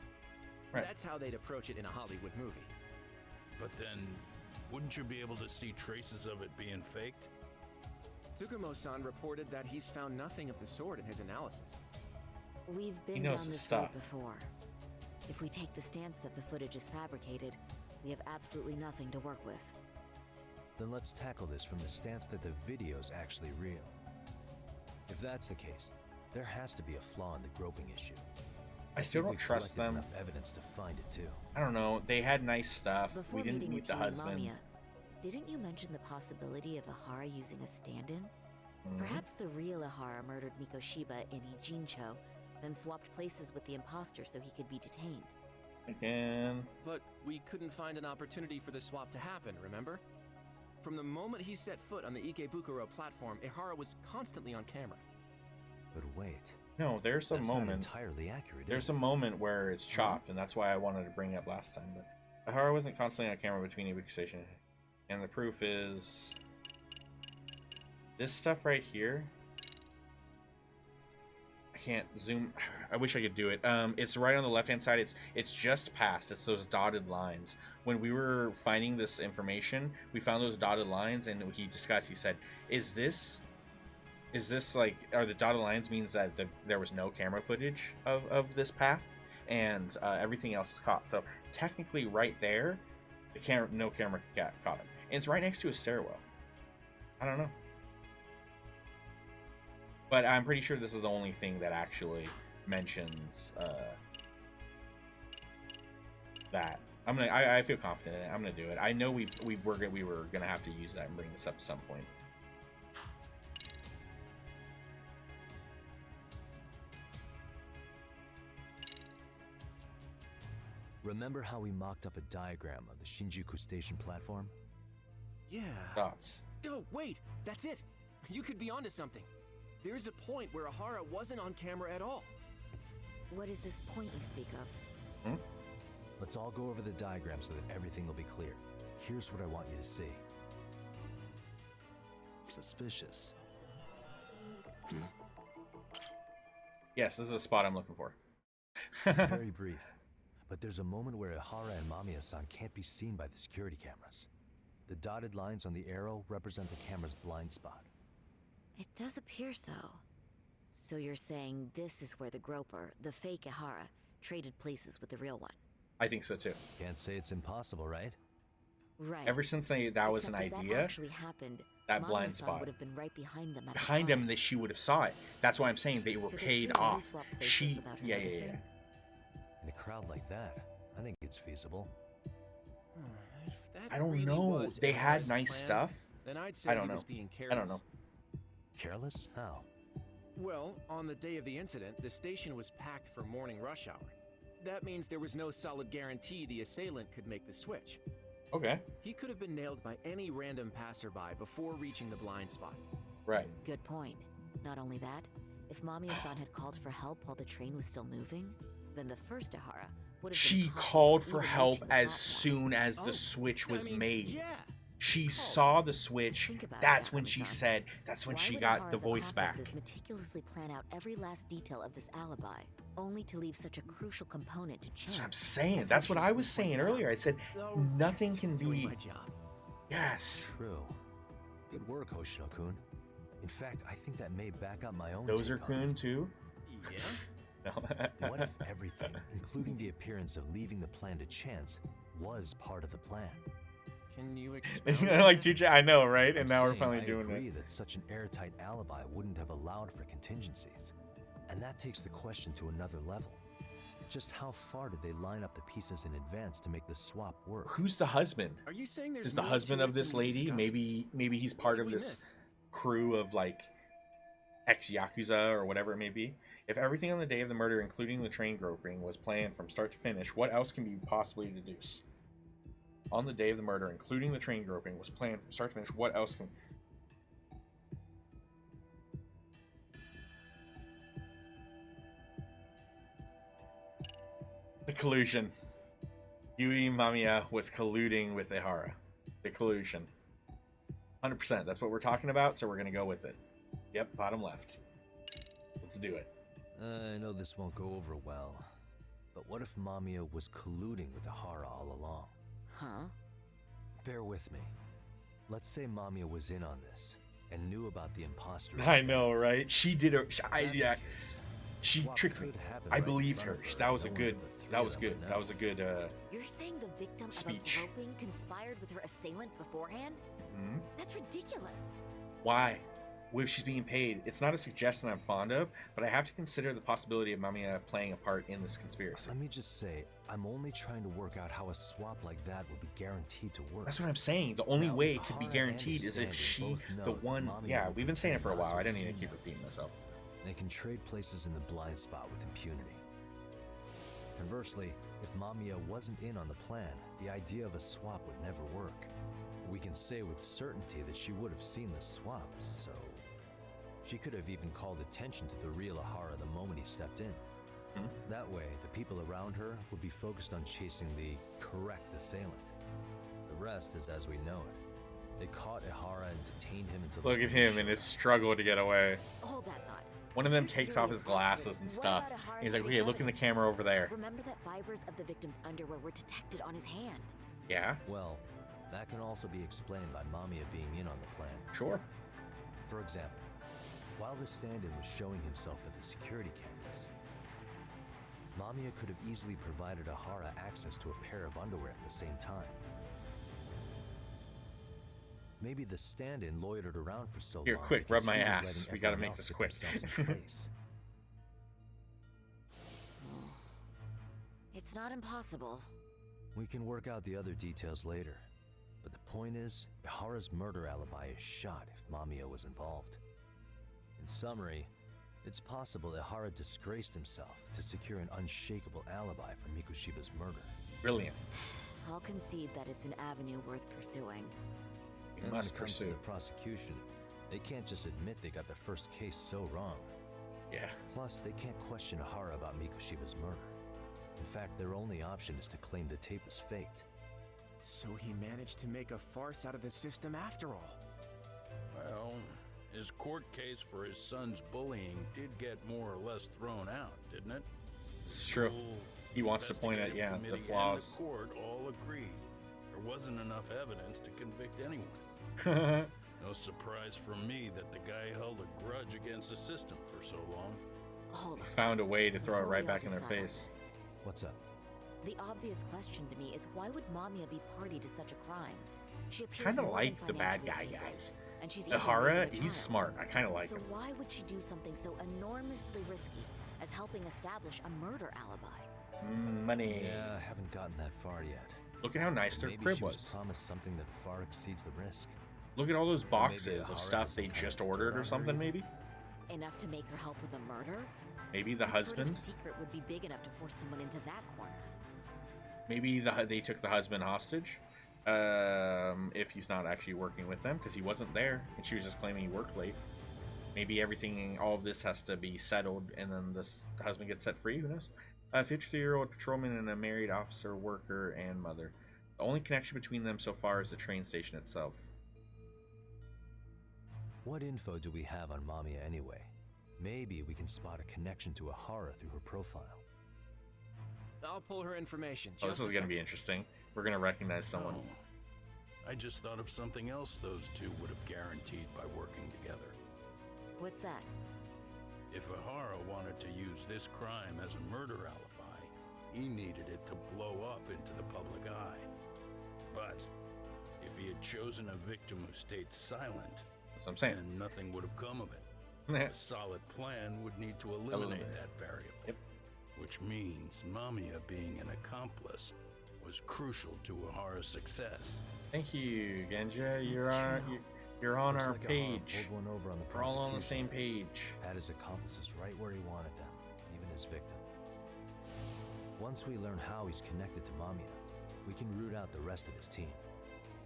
Right. That's how they'd approach it in a Hollywood movie. But then, wouldn't you be able to see traces of it being faked? Tsukumo-san reported that he's found nothing of the sort in his analysis. We've been He down knows his this stuff. road before. If we take the stance that the footage is fabricated, we have absolutely nothing to work with. Then let's tackle this from the stance that the video's actually real. If that's the case, there has to be a flaw in the groping issue. I still don't We've trust collected them. enough evidence to find it too. I don't know. They had nice stuff. Before We didn't meeting meet with the you and husband. Mamiya, didn't you mention the possibility of Ihara using a stand-in? Perhaps the real Ihara murdered Mikoshiba in Ijincho, then swapped places with the imposter so he could be detained. Again. But we couldn't find an opportunity for the swap to happen, remember? From the moment he set foot on the Ikebukuro platform, Ihara was constantly on camera. But wait. No, there's a That's not moment. entirely accurate. There's is a it? moment where it's chopped, and that's why I wanted to bring it up last time. But Ihara wasn't constantly on camera between Ibuki Station, and the proof is this stuff right here. I can't zoom. I wish I could do it. It's right on the left-hand side. It's just past. It's those dotted lines. When we were finding this information, we found those dotted lines, and he discussed. He said, "Is this like, are the dotted lines means that there was no camera footage of this path, and everything else is caught? So technically, right there, no camera caught him, and it's right next to a stairwell. I don't know." But I'm pretty sure this is the only thing that actually mentions that. I feel confident in it. I'm gonna do it. I know we were gonna have to use that and bring this up at some point. Remember how we mocked up a diagram of the Shinjuku station platform? Yeah. Dots. Oh, wait! That's it! You could be onto something. There's a point where Ihara wasn't on camera at all. What is this point you speak of? Let's all go over the diagram so that everything will be clear. Here's what I want you to see. Suspicious. Yes, this is a spot I'm looking for. It's very brief, but there's a moment where Ihara and Mamiya-san can't be seen by the security cameras. The dotted lines on the arrow represent the camera's blind spot. It does appear so. So you're saying this is where the groper, the fake Ihara, traded places with the real one? I think so too. Can't say it's impossible, right? Right. Ever since that was an idea, that actually happened, that blind Mamiya-san spot would have been right behind them. behind them, that she would have saw it. That's why I'm saying they were Could the paid two really off. swap places She, without her yeah. noticing? In a crowd like that, I think it's feasible. I don't know. They had nice stuff. Then I'd say I don't he know. was being I don't know. Careless? How? Well, on the day of the incident, the station was packed for morning rush hour. That means there was no solid guarantee the assailant could make the switch. Okay. He could have been nailed by any random passerby before reaching the blind spot. Right. Good point. Not only that, if Mamiya-san had called for help while the train was still moving, then the first Ihara would have She been caught called before for even help reaching the as platform. soon as the switch was made. Yeah. She saw the switch. Think about That's it, when she Mamiya-san. said. That's when Why she would got the Ihara's voice back. accomplices meticulously plan out every last detail of this alibi, only to leave such a crucial component to chance? That's what I'm saying. as That's what I Ashton was saying pointed out. earlier. I said nothing can doing be. my job. Yes. True. Good work, Hoshino-kun. In fact, I think that may back up my own Dozer-kun too. Yeah. No. What if everything, including the appearance of leaving the plan to chance, was part of the plan? Can you explain? Like TJ, I know, right? And I'm now we're saying finally I doing agree it. that such an airtight alibi wouldn't have allowed for contingencies. And that takes the question to another level. Just how far did they line up the pieces in advance to make the swap work? Who's the husband? Are you saying there's Is the more husband to of it this than we lady? discussed? Maybe he's What part did of we this miss? crew of like ex-Yakuza or whatever it may be. If everything on the day of the murder, including the train groping, was planned from start to finish, what else can we possibly deduce? On the day of the murder, including the train groping, was planned from start to finish, what else can... The collusion. Yui Mamiya was colluding with Ihara. The collusion. 100%. That's what we're talking about, so we're going to go with it. Yep, bottom left. Let's do it. I know this won't go over well, but what if Mamiya was colluding with Ihara all along? Huh? Bear with me. Let's say Mamiya was in on this and knew about the imposter. I know, right? She did her... That's yeah. the case. She Swap tricked me. could happen I right in believed front her. of her, That was a no one good... but the That three was of good. them That know. was a good... You're saying the victim Speech. of a groping conspired with her assailant beforehand? Hmm? That's ridiculous. Why? What if she's being paid? It's not a suggestion I'm fond of, but I have to consider the possibility of Mamiya playing a part in this conspiracy. Let me just say, I'm only trying to work out how a swap like that would be guaranteed to work. That's what I'm saying. The only Now, way if it could be Ihara guaranteed and is if Sandy she, both know the that one... Mamiya Yeah, would we've been saying it for a pretend while. I not to didn't need to see keep that. repeating myself. They can trade places in the blind spot with impunity. Conversely, if Mamiya wasn't in on the plan, the idea of a swap would never work. We can say with certainty that she would have seen the swap, so... She could have even called attention to the real Ihara the moment he stepped in. Hmm? That way, the people around her would be focused on chasing the correct assailant. The rest is as we know it. They caught Ihara and detained him until... Look at him and his struggle to get away. Hold that thought. One of them takes off his glasses and stuff. He's like, okay, look in the camera over there. Remember that fibers of the victim's underwear were detected on his hand. Yeah? Well, that can also be explained by Mamiya being in on the plan. Sure. For example, while the stand-in was showing himself at the security cameras, Mamiya could have easily provided Ihara access to a pair of underwear at the same time. Maybe the stand-in loitered around for so Here, long. quick, because rub my he was ass. letting We gotta everyone make else this get quick. themselves in place. It's not impossible. We can work out the other details later. But the point is, Ihara's murder alibi is shot if Mamiya was involved. In summary, it's possible Ihara disgraced himself to secure an unshakable alibi for Mikushiba's murder. Brilliant. I'll concede that it's an avenue worth pursuing. You And must when it comes to pursue. the prosecution, they can't just admit they got the first case so wrong. Yeah. Plus, they can't question Ihara about Mikushiba's murder. In fact, their only option is to claim the tape was faked. So he managed to make a farce out of the system after all. Well, his court case for his son's bullying did get more or less thrown out, didn't it? It's true. Whole He wants to point at, yeah, the Investigative flaws. committee and the court all agreed there wasn't enough evidence to convict anyone. No surprise for me that the guy held a grudge against the system for so long. Hold on. Found a way to throw it Before right we all back in their decide on face. this, What's up? the obvious question to me is why would Mamiya be party to such a crime? She appears Kind of more like than the bad guy financially stable, guys. and she's even Ihara, raising a he's child. smart. I kind of like so him. why would she do something so enormously risky as helping establish a murder alibi? Money. Yeah, I haven't gotten that far yet. Look at how nice their Maybe crib she was. promised something that far exceeds the risk. Look at all those Maybe boxes of Ihara stuff has they some kind just of ordered dirt or on her something, even. maybe? Enough to make her help with a murder? Maybe the What husband? sort of secret would be big enough to force someone into that corner? Maybe they took the husband hostage. If he's not actually working with them, because he wasn't there, and she was just claiming he worked late. Maybe all of this has to be settled, and then the husband gets set free. Who knows? A 53-year-old patrolman and a married officer, worker, and mother. The only connection between them so far is the train station itself. What info do we have on Mamiya anyway? Maybe we can spot a connection to Ihara through her profile. I'll pull her information. Oh, this is going to be interesting. We're going to recognize someone. Oh, I just thought of something else those two would have guaranteed by working together. What's that? If Ihara wanted to use this crime as a murder alibi, he needed it to blow up into the public eye. But if he had chosen a victim who stayed silent, that's what I'm saying, then nothing would have come of it. A solid plan would need to eliminate that variable. Yep. Which means Mamiya being an accomplice was crucial to Ihara's success. Thank you, Genja. You're on Looks our like Ihara page. pulled one over on the We're all on the prosecution. same page. Had his accomplices right where he wanted them, even his victim. Once we learn how he's connected to Mamiya, we can root out the rest of his team.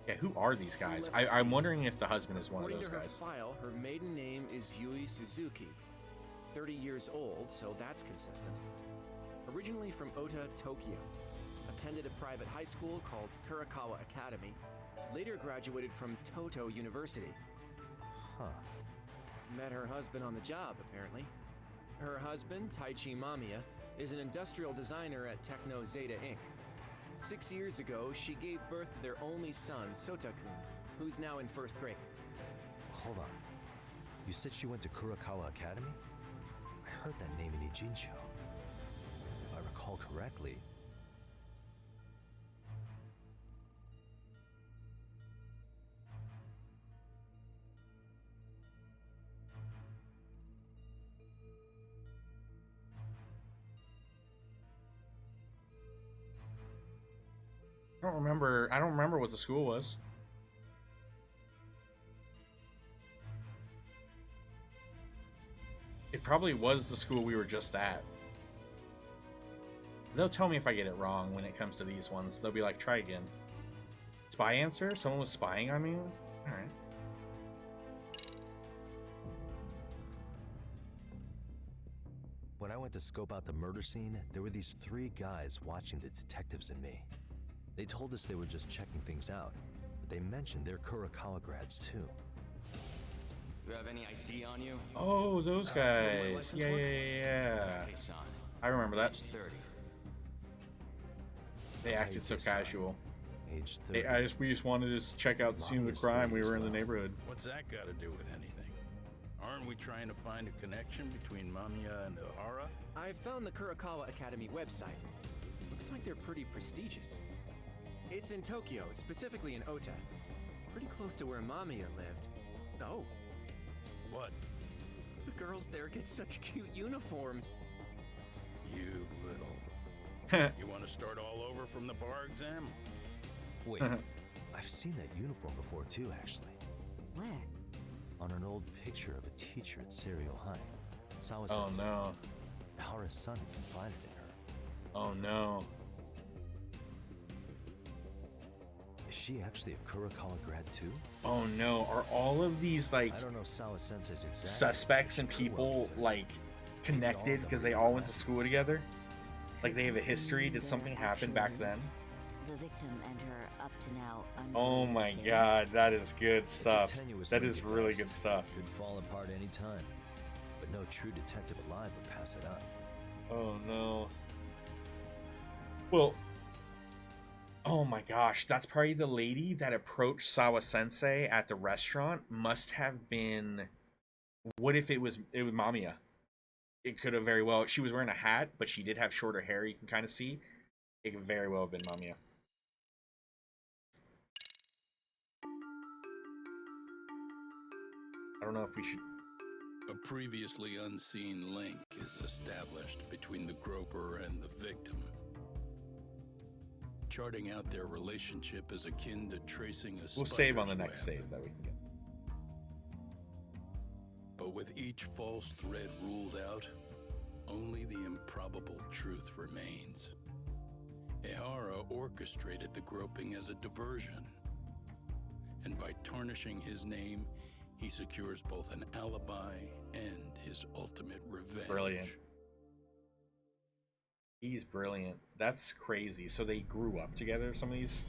Yeah, who are these guys? Let's I'm see. wondering if the husband is one of According those to her guys. file, her maiden name is Yui Suzuki. 30 years old, so that's consistent. Originally from Ota, Tokyo. Attended a private high school called Kurakawa Academy. Later graduated from Toto University. Huh. Met her husband on the job, apparently. Her husband, Taichi Mamiya, is an industrial designer at Techno Zeta Inc. 6 years ago, she gave birth to their only son, Sotakun, who's now in first grade. Hold on. You said she went to Kurakawa Academy? I heard that name in Ijincho. If I recall correctly... I don't remember what the school was. It probably was the school we were just at. They'll tell me if I get it wrong when it comes to these ones. They'll be like, try again. Spy answer? Someone was spying on me? Alright. When I went to scope out the murder scene, there were these 3 guys watching the detectives and me. They told us they were just checking things out, but they mentioned they're Kurakawa grads too. You have any ID on you? Oh, those guys. Yeah. Okay, son. I remember that. Age 30. They acted so casual. Age 30. We just wanted to check out the scene of the crime. We were in the neighborhood. What's that got to do with anything? Aren't we trying to find a connection between Mamiya and Ihara? I found the Kurakawa Academy website. Looks like they're pretty prestigious. It's in Tokyo, specifically in Ota. Pretty close to where Mamiya lived. Oh. What? The girls there get such cute uniforms. You little... You want to start all over from the bar exam? Wait, I've seen that uniform before too, actually. Where? On an old picture of a teacher at Serial High. Sawa Oh Sensei. no. Ihara's son confided in her. Oh no. Is she actually a Kurakawa grad too? Oh no. Are all of these like I don't know Sawa Sensei's exact suspects and people like connected because they all went to school together? Like they have a history? Did something happen back then? The victim and her up to now Oh my unrelated god, that is good stuff. Tenuous That link is at really best. good stuff. Could fall apart any time. But no true detective alive would pass it up. Oh no. Well, oh my gosh, that's probably the lady that approached Sawa Sensei at the restaurant. Must have been. What if it was Mamiya? It could have very well. She was wearing a hat, but she did have shorter hair. You can kind of see. It could very well have been Mamiya. I don't know if we should. A previously unseen link is established between the groper and the victim. Charting out their relationship is akin to tracing a We'll save on the spider's next web. save that we can get. But with each false thread ruled out, only the improbable truth remains. Ehara orchestrated the groping as a diversion. And by tarnishing his name, he secures both an alibi and his ultimate revenge. Brilliant. He's brilliant. That's crazy. So they grew up together, some of these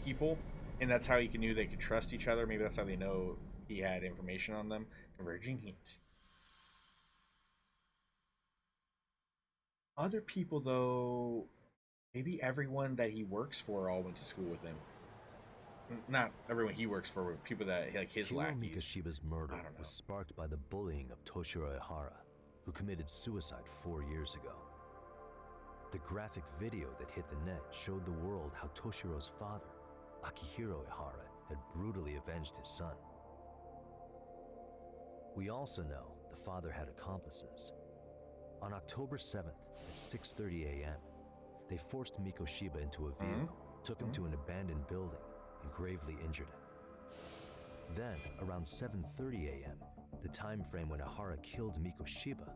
people, and that's how he knew they could trust each other. Maybe that's how they know he had information on them. Converging heat. Other people, though, maybe everyone that he works for all went to school with him. Not everyone he works for, but people that, like, his Hiro lackeys. Mikoshiba's murder was sparked by the bullying of Toshiro Ehara, who committed suicide 4 years ago. The graphic video that hit the net showed the world how Toshiro's father, Akihiro Ehara, had brutally avenged his son. We also know the father had accomplices. On October 7th at 6:30 a.m., they forced Mikoshiba into a vehicle, took him to an abandoned building, and gravely injured him. Then, around 7:30 a.m., the time frame when Ehara killed Mikoshiba,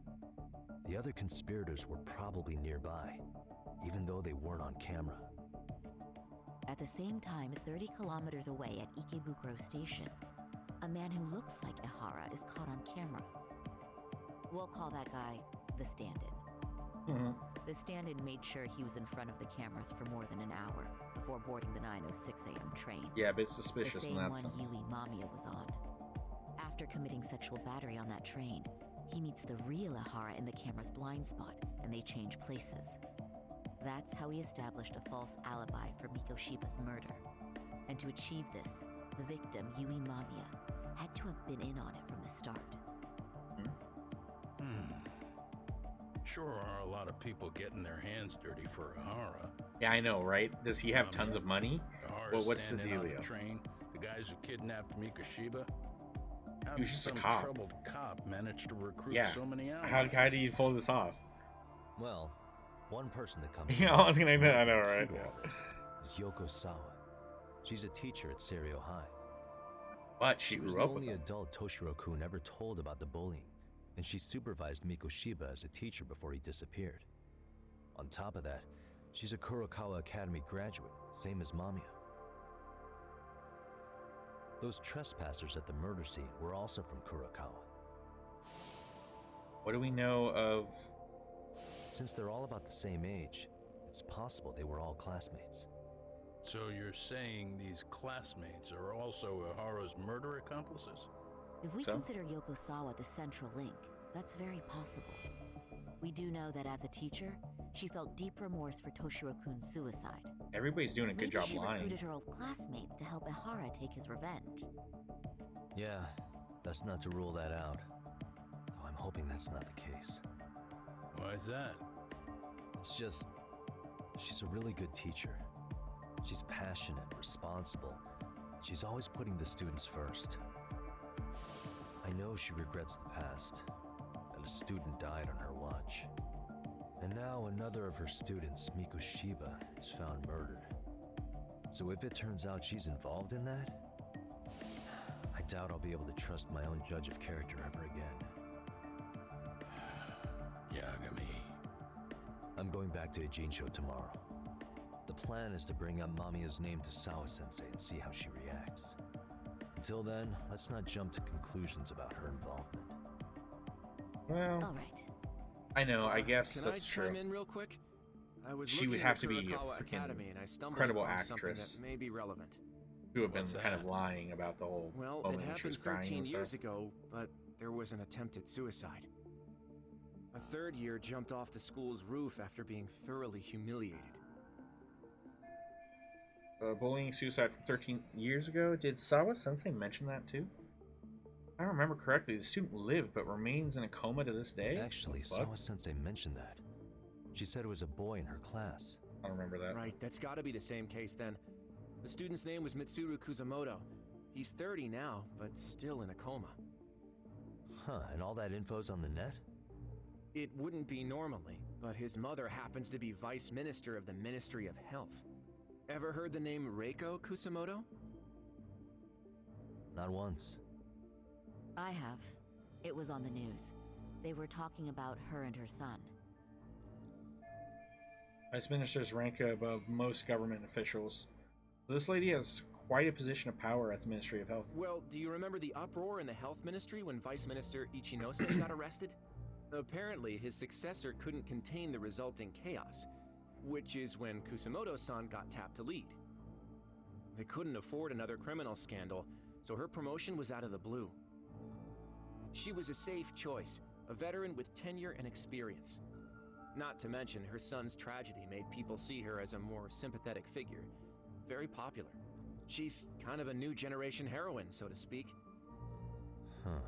the other conspirators were probably nearby, even though they weren't on camera. At the same time, 30 kilometers away at Ikebukuro Station, a man who looks like Ehara is caught on camera. We'll call that guy the stand-in. The stand-in made sure he was in front of the cameras for more than an hour before boarding the 9:06 a.m. train. Yeah, a bit suspicious the in same that one sense. Yui Mamiya was on. After committing sexual battery on that train, he meets the real Ehara in the camera's blind spot, and they change places. That's how he established a false alibi for Mikoshiba's murder. And to achieve this, the victim, Yui Mamiya, had to have been in on it from the start. Sure are a lot of people getting their hands dirty for Ehara. Yeah, I know, right? Does he have tons of money? Ehara Well, what's the standing on dealio? train, the guys who kidnapped Mikoshiba. How He was did just a some cop. troubled cop manage to recruit Yeah. so many allies? How do you pull this off? Well, one person that comes Yeah, I was gonna. I know, right? is Yoko Sawa. She's a teacher at Seiryo High. But she was grew the up with only him. adult Toshiro-kun ever told about the bullying, and she supervised Mikoshiba as a teacher before he disappeared. On top of that, she's a Kurokawa Academy graduate, same as Mamiya. Those trespassers at the murder scene were also from Kurokawa. What do we know of? Since they're all about the same age, it's possible they were all classmates. So you're saying these classmates are also Ehara's murder accomplices? If we consider Yoko Sawa the central link, that's very possible. We do know that as a teacher, she felt deep remorse for Toshiro-kun's suicide. Everybody's doing a good Maybe job she lying. recruited her old classmates to help Ehara take his revenge. Yeah, best not to rule that out. Though I'm hoping that's not the case. Why's that? It's just, she's a really good teacher. She's passionate, responsible. She's always putting the students first. I know she regrets the past, that a student died on her watch. And now another of her students, Mikoshiba, is found murdered. So if it turns out she's involved in that, I doubt I'll be able to trust my own judge of character ever again. Yagami. I'm going back to Ijincho tomorrow. The plan is to bring up Mamiya's name to Sawa-sensei and see how she reacts. Until then, let's not jump to conclusions about her involvement. Well, all right. I know. I guess Can that's I true. chime in real quick? I was She would looking have at to be a Kurokawa freaking Academy and I stumbled incredible across something actress that may be relevant. who have been What's kind of that? lying about the whole Well, it moment when she was happened crying 13 and years stuff. ago, but there was an attempted suicide. A third year jumped off the school's roof after being thoroughly humiliated. Bullying suicide from 13 years ago. Did Sawa Sensei mention that too? If I remember correctly, the student lived but remains in a coma to this day. Actually, Sawa Sensei mentioned that. She said it was a boy in her class. I don't remember that. Right, that's gotta be the same case then. The student's name was Mitsuru Kusamoto. He's 30 now, but still in a coma. Huh, and all that info's on the net? It wouldn't be normally, but his mother happens to be Vice Minister of the Ministry of Health. Ever heard the name Reiko Kusamoto? Not once. I have. It was on the news. They were talking about her and her son. Vice Minister's rank above most government officials. This lady has quite a position of power at the Ministry of Health. Well, do you remember the uproar in the health ministry when Vice Minister Ichinose got arrested? Apparently, his successor couldn't contain the resulting chaos, which is when Kusamoto-san got tapped to lead. They couldn't afford another criminal scandal, so her promotion was out of the blue. She was a safe choice, a veteran with tenure and experience. Not to mention, her son's tragedy made people see her as a more sympathetic figure. Very popular. She's kind of a new generation heroine, so to speak. Huh.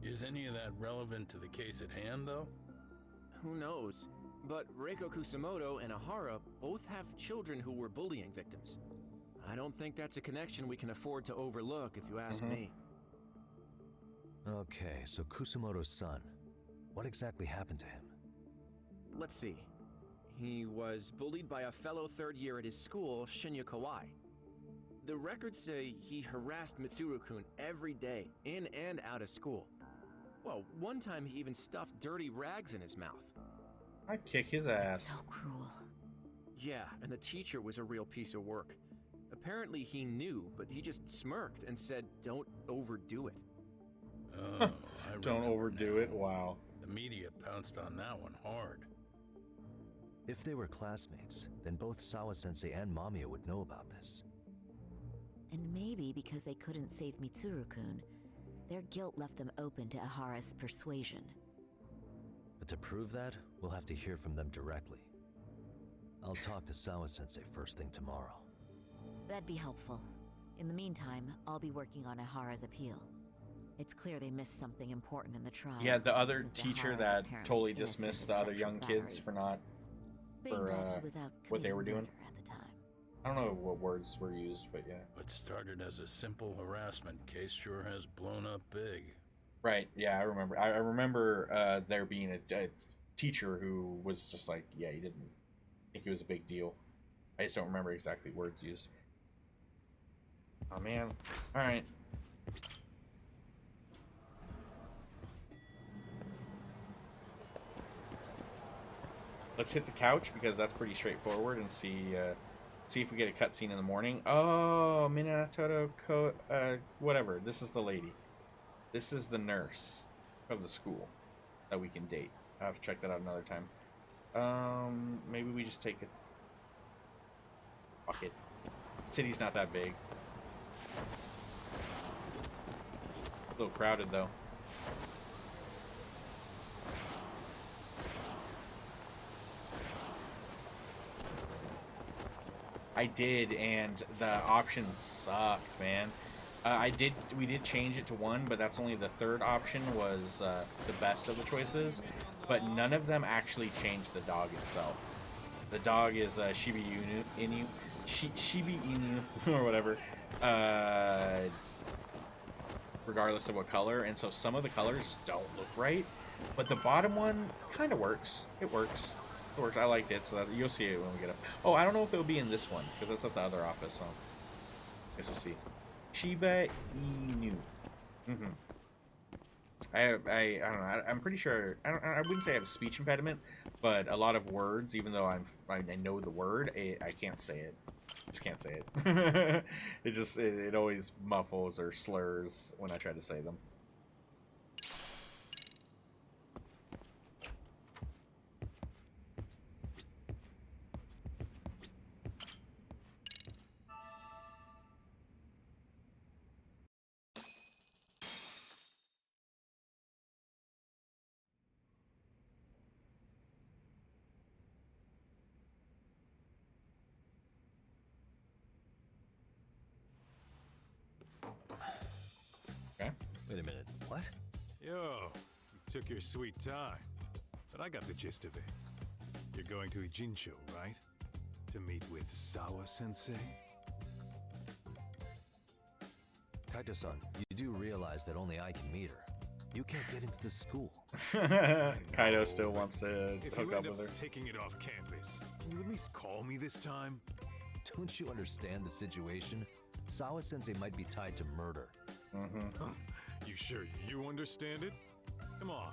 Is any of that relevant to the case at hand, though? Who knows? But Reiko Kusamoto and Ahara both have children who were bullying victims. I don't think that's a connection we can afford to overlook, if you ask me. Okay, so Kusamoto's son. What exactly happened to him? Let's see. He was bullied by a fellow third year at his school, Shinya Kawai. The records say he harassed Mitsuru-kun every day, in and out of school. Well, one time he even stuffed dirty rags in his mouth. I'd kick his ass. So cruel. Yeah, and the teacher was a real piece of work. Apparently he knew, but he just smirked and said, "Don't overdo it." Oh, I Don't overdo now. it. Wow. The media pounced on that one hard. If they were classmates, then both Sawa-sensei and Mamiya would know about this. And maybe because they couldn't save Mitsuru-kun, their guilt left them open to Ahara's persuasion. But to prove that, we'll have to hear from them directly. I'll talk to Sawa-sensei first thing tomorrow. That'd be helpful. In the meantime, I'll be working on Ahara's appeal. It's clear they missed something important in the trial. Yeah, the other since teacher Ahara's that apparently totally innocent dismissed of the other sexual young kids battery. for not Being for that he was out what they were committing doing. murder at the time. I don't know what words were used, but yeah. What started as a simple harassment case sure has blown up big. Right. Yeah, I remember. I remember there being a teacher who was just like, yeah, he didn't think it was a big deal. I just don't remember exactly words used. Oh man. All right. Let's hit the couch because that's pretty straightforward and see if we get a cutscene in the morning. Oh, Minato whatever. This is the lady. This is the nurse of the school that we can date. I have to check that out another time. Maybe we just take it. Fuck it. City's not that big. A little crowded though. I did, and the options sucked, man. We did change it to 1, but that's only the third option was the best of the choices. But none of them actually changed the dog itself. The dog is Shiba Inu, Shiba Inu, or whatever. Regardless of what color, and so some of the colors don't look right. But the bottom one kind of works. It works. It works. I liked it, so that, you'll see it when we get up. Oh, I don't know if it'll be in this one because that's at the other office. So I guess we'll see. Shiba Inu. I don't know. I'm pretty sure. I wouldn't say I have a speech impediment, but a lot of words, even though I know the word, I can't say it. Just can't say it. it always muffles or slurs when I try to say them. Okay. Wait a minute. What? Yo, you took your sweet time, but I got the gist of it. You're going to Ijincho, right? To meet with Sawa-sensei? Kaito-san, you do realize that only I can meet her. You can't get into the school. Kaido still wants to hook up with her. Taking it off campus, can you at least call me this time? Don't you understand the situation? Sawa-sensei might be tied to murder. Mm-hmm. You sure you understand it? Come on,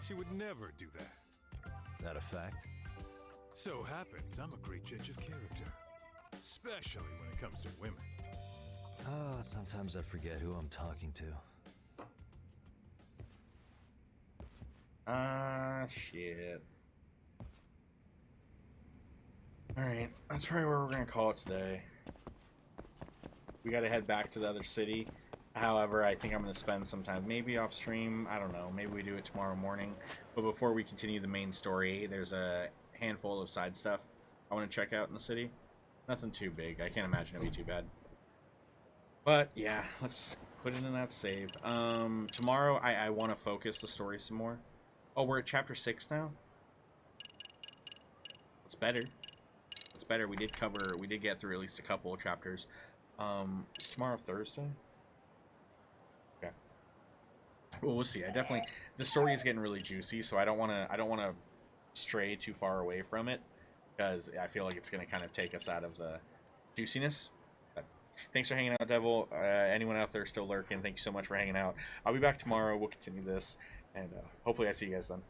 she would never do that. That a fact? So happens I'm a great judge of character, especially when it comes to women. Ah, sometimes I forget who I'm talking to. Shit. Alright, that's probably where we're gonna call it today. We gotta head back to the other city. However, I think I'm gonna spend some time, maybe off stream, I don't know, maybe we do it tomorrow morning. But before we continue the main story, there's a handful of side stuff I want to check out in the city. Nothing too big, I can't imagine it'll be too bad. But yeah, let's put it in that save. Tomorrow I want to focus the story some more. Oh, we're at chapter 6 now? It's better. It's better. We did get through at least a couple of chapters. Is tomorrow Thursday? Okay. Well, we'll see. The story is getting really juicy, so I don't want to stray too far away from it, because I feel like it's going to kind of take us out of the juiciness. But thanks for hanging out, Devil. Anyone out there still lurking, thank you so much for hanging out. I'll be back tomorrow. We'll continue this, and hopefully I see you guys then.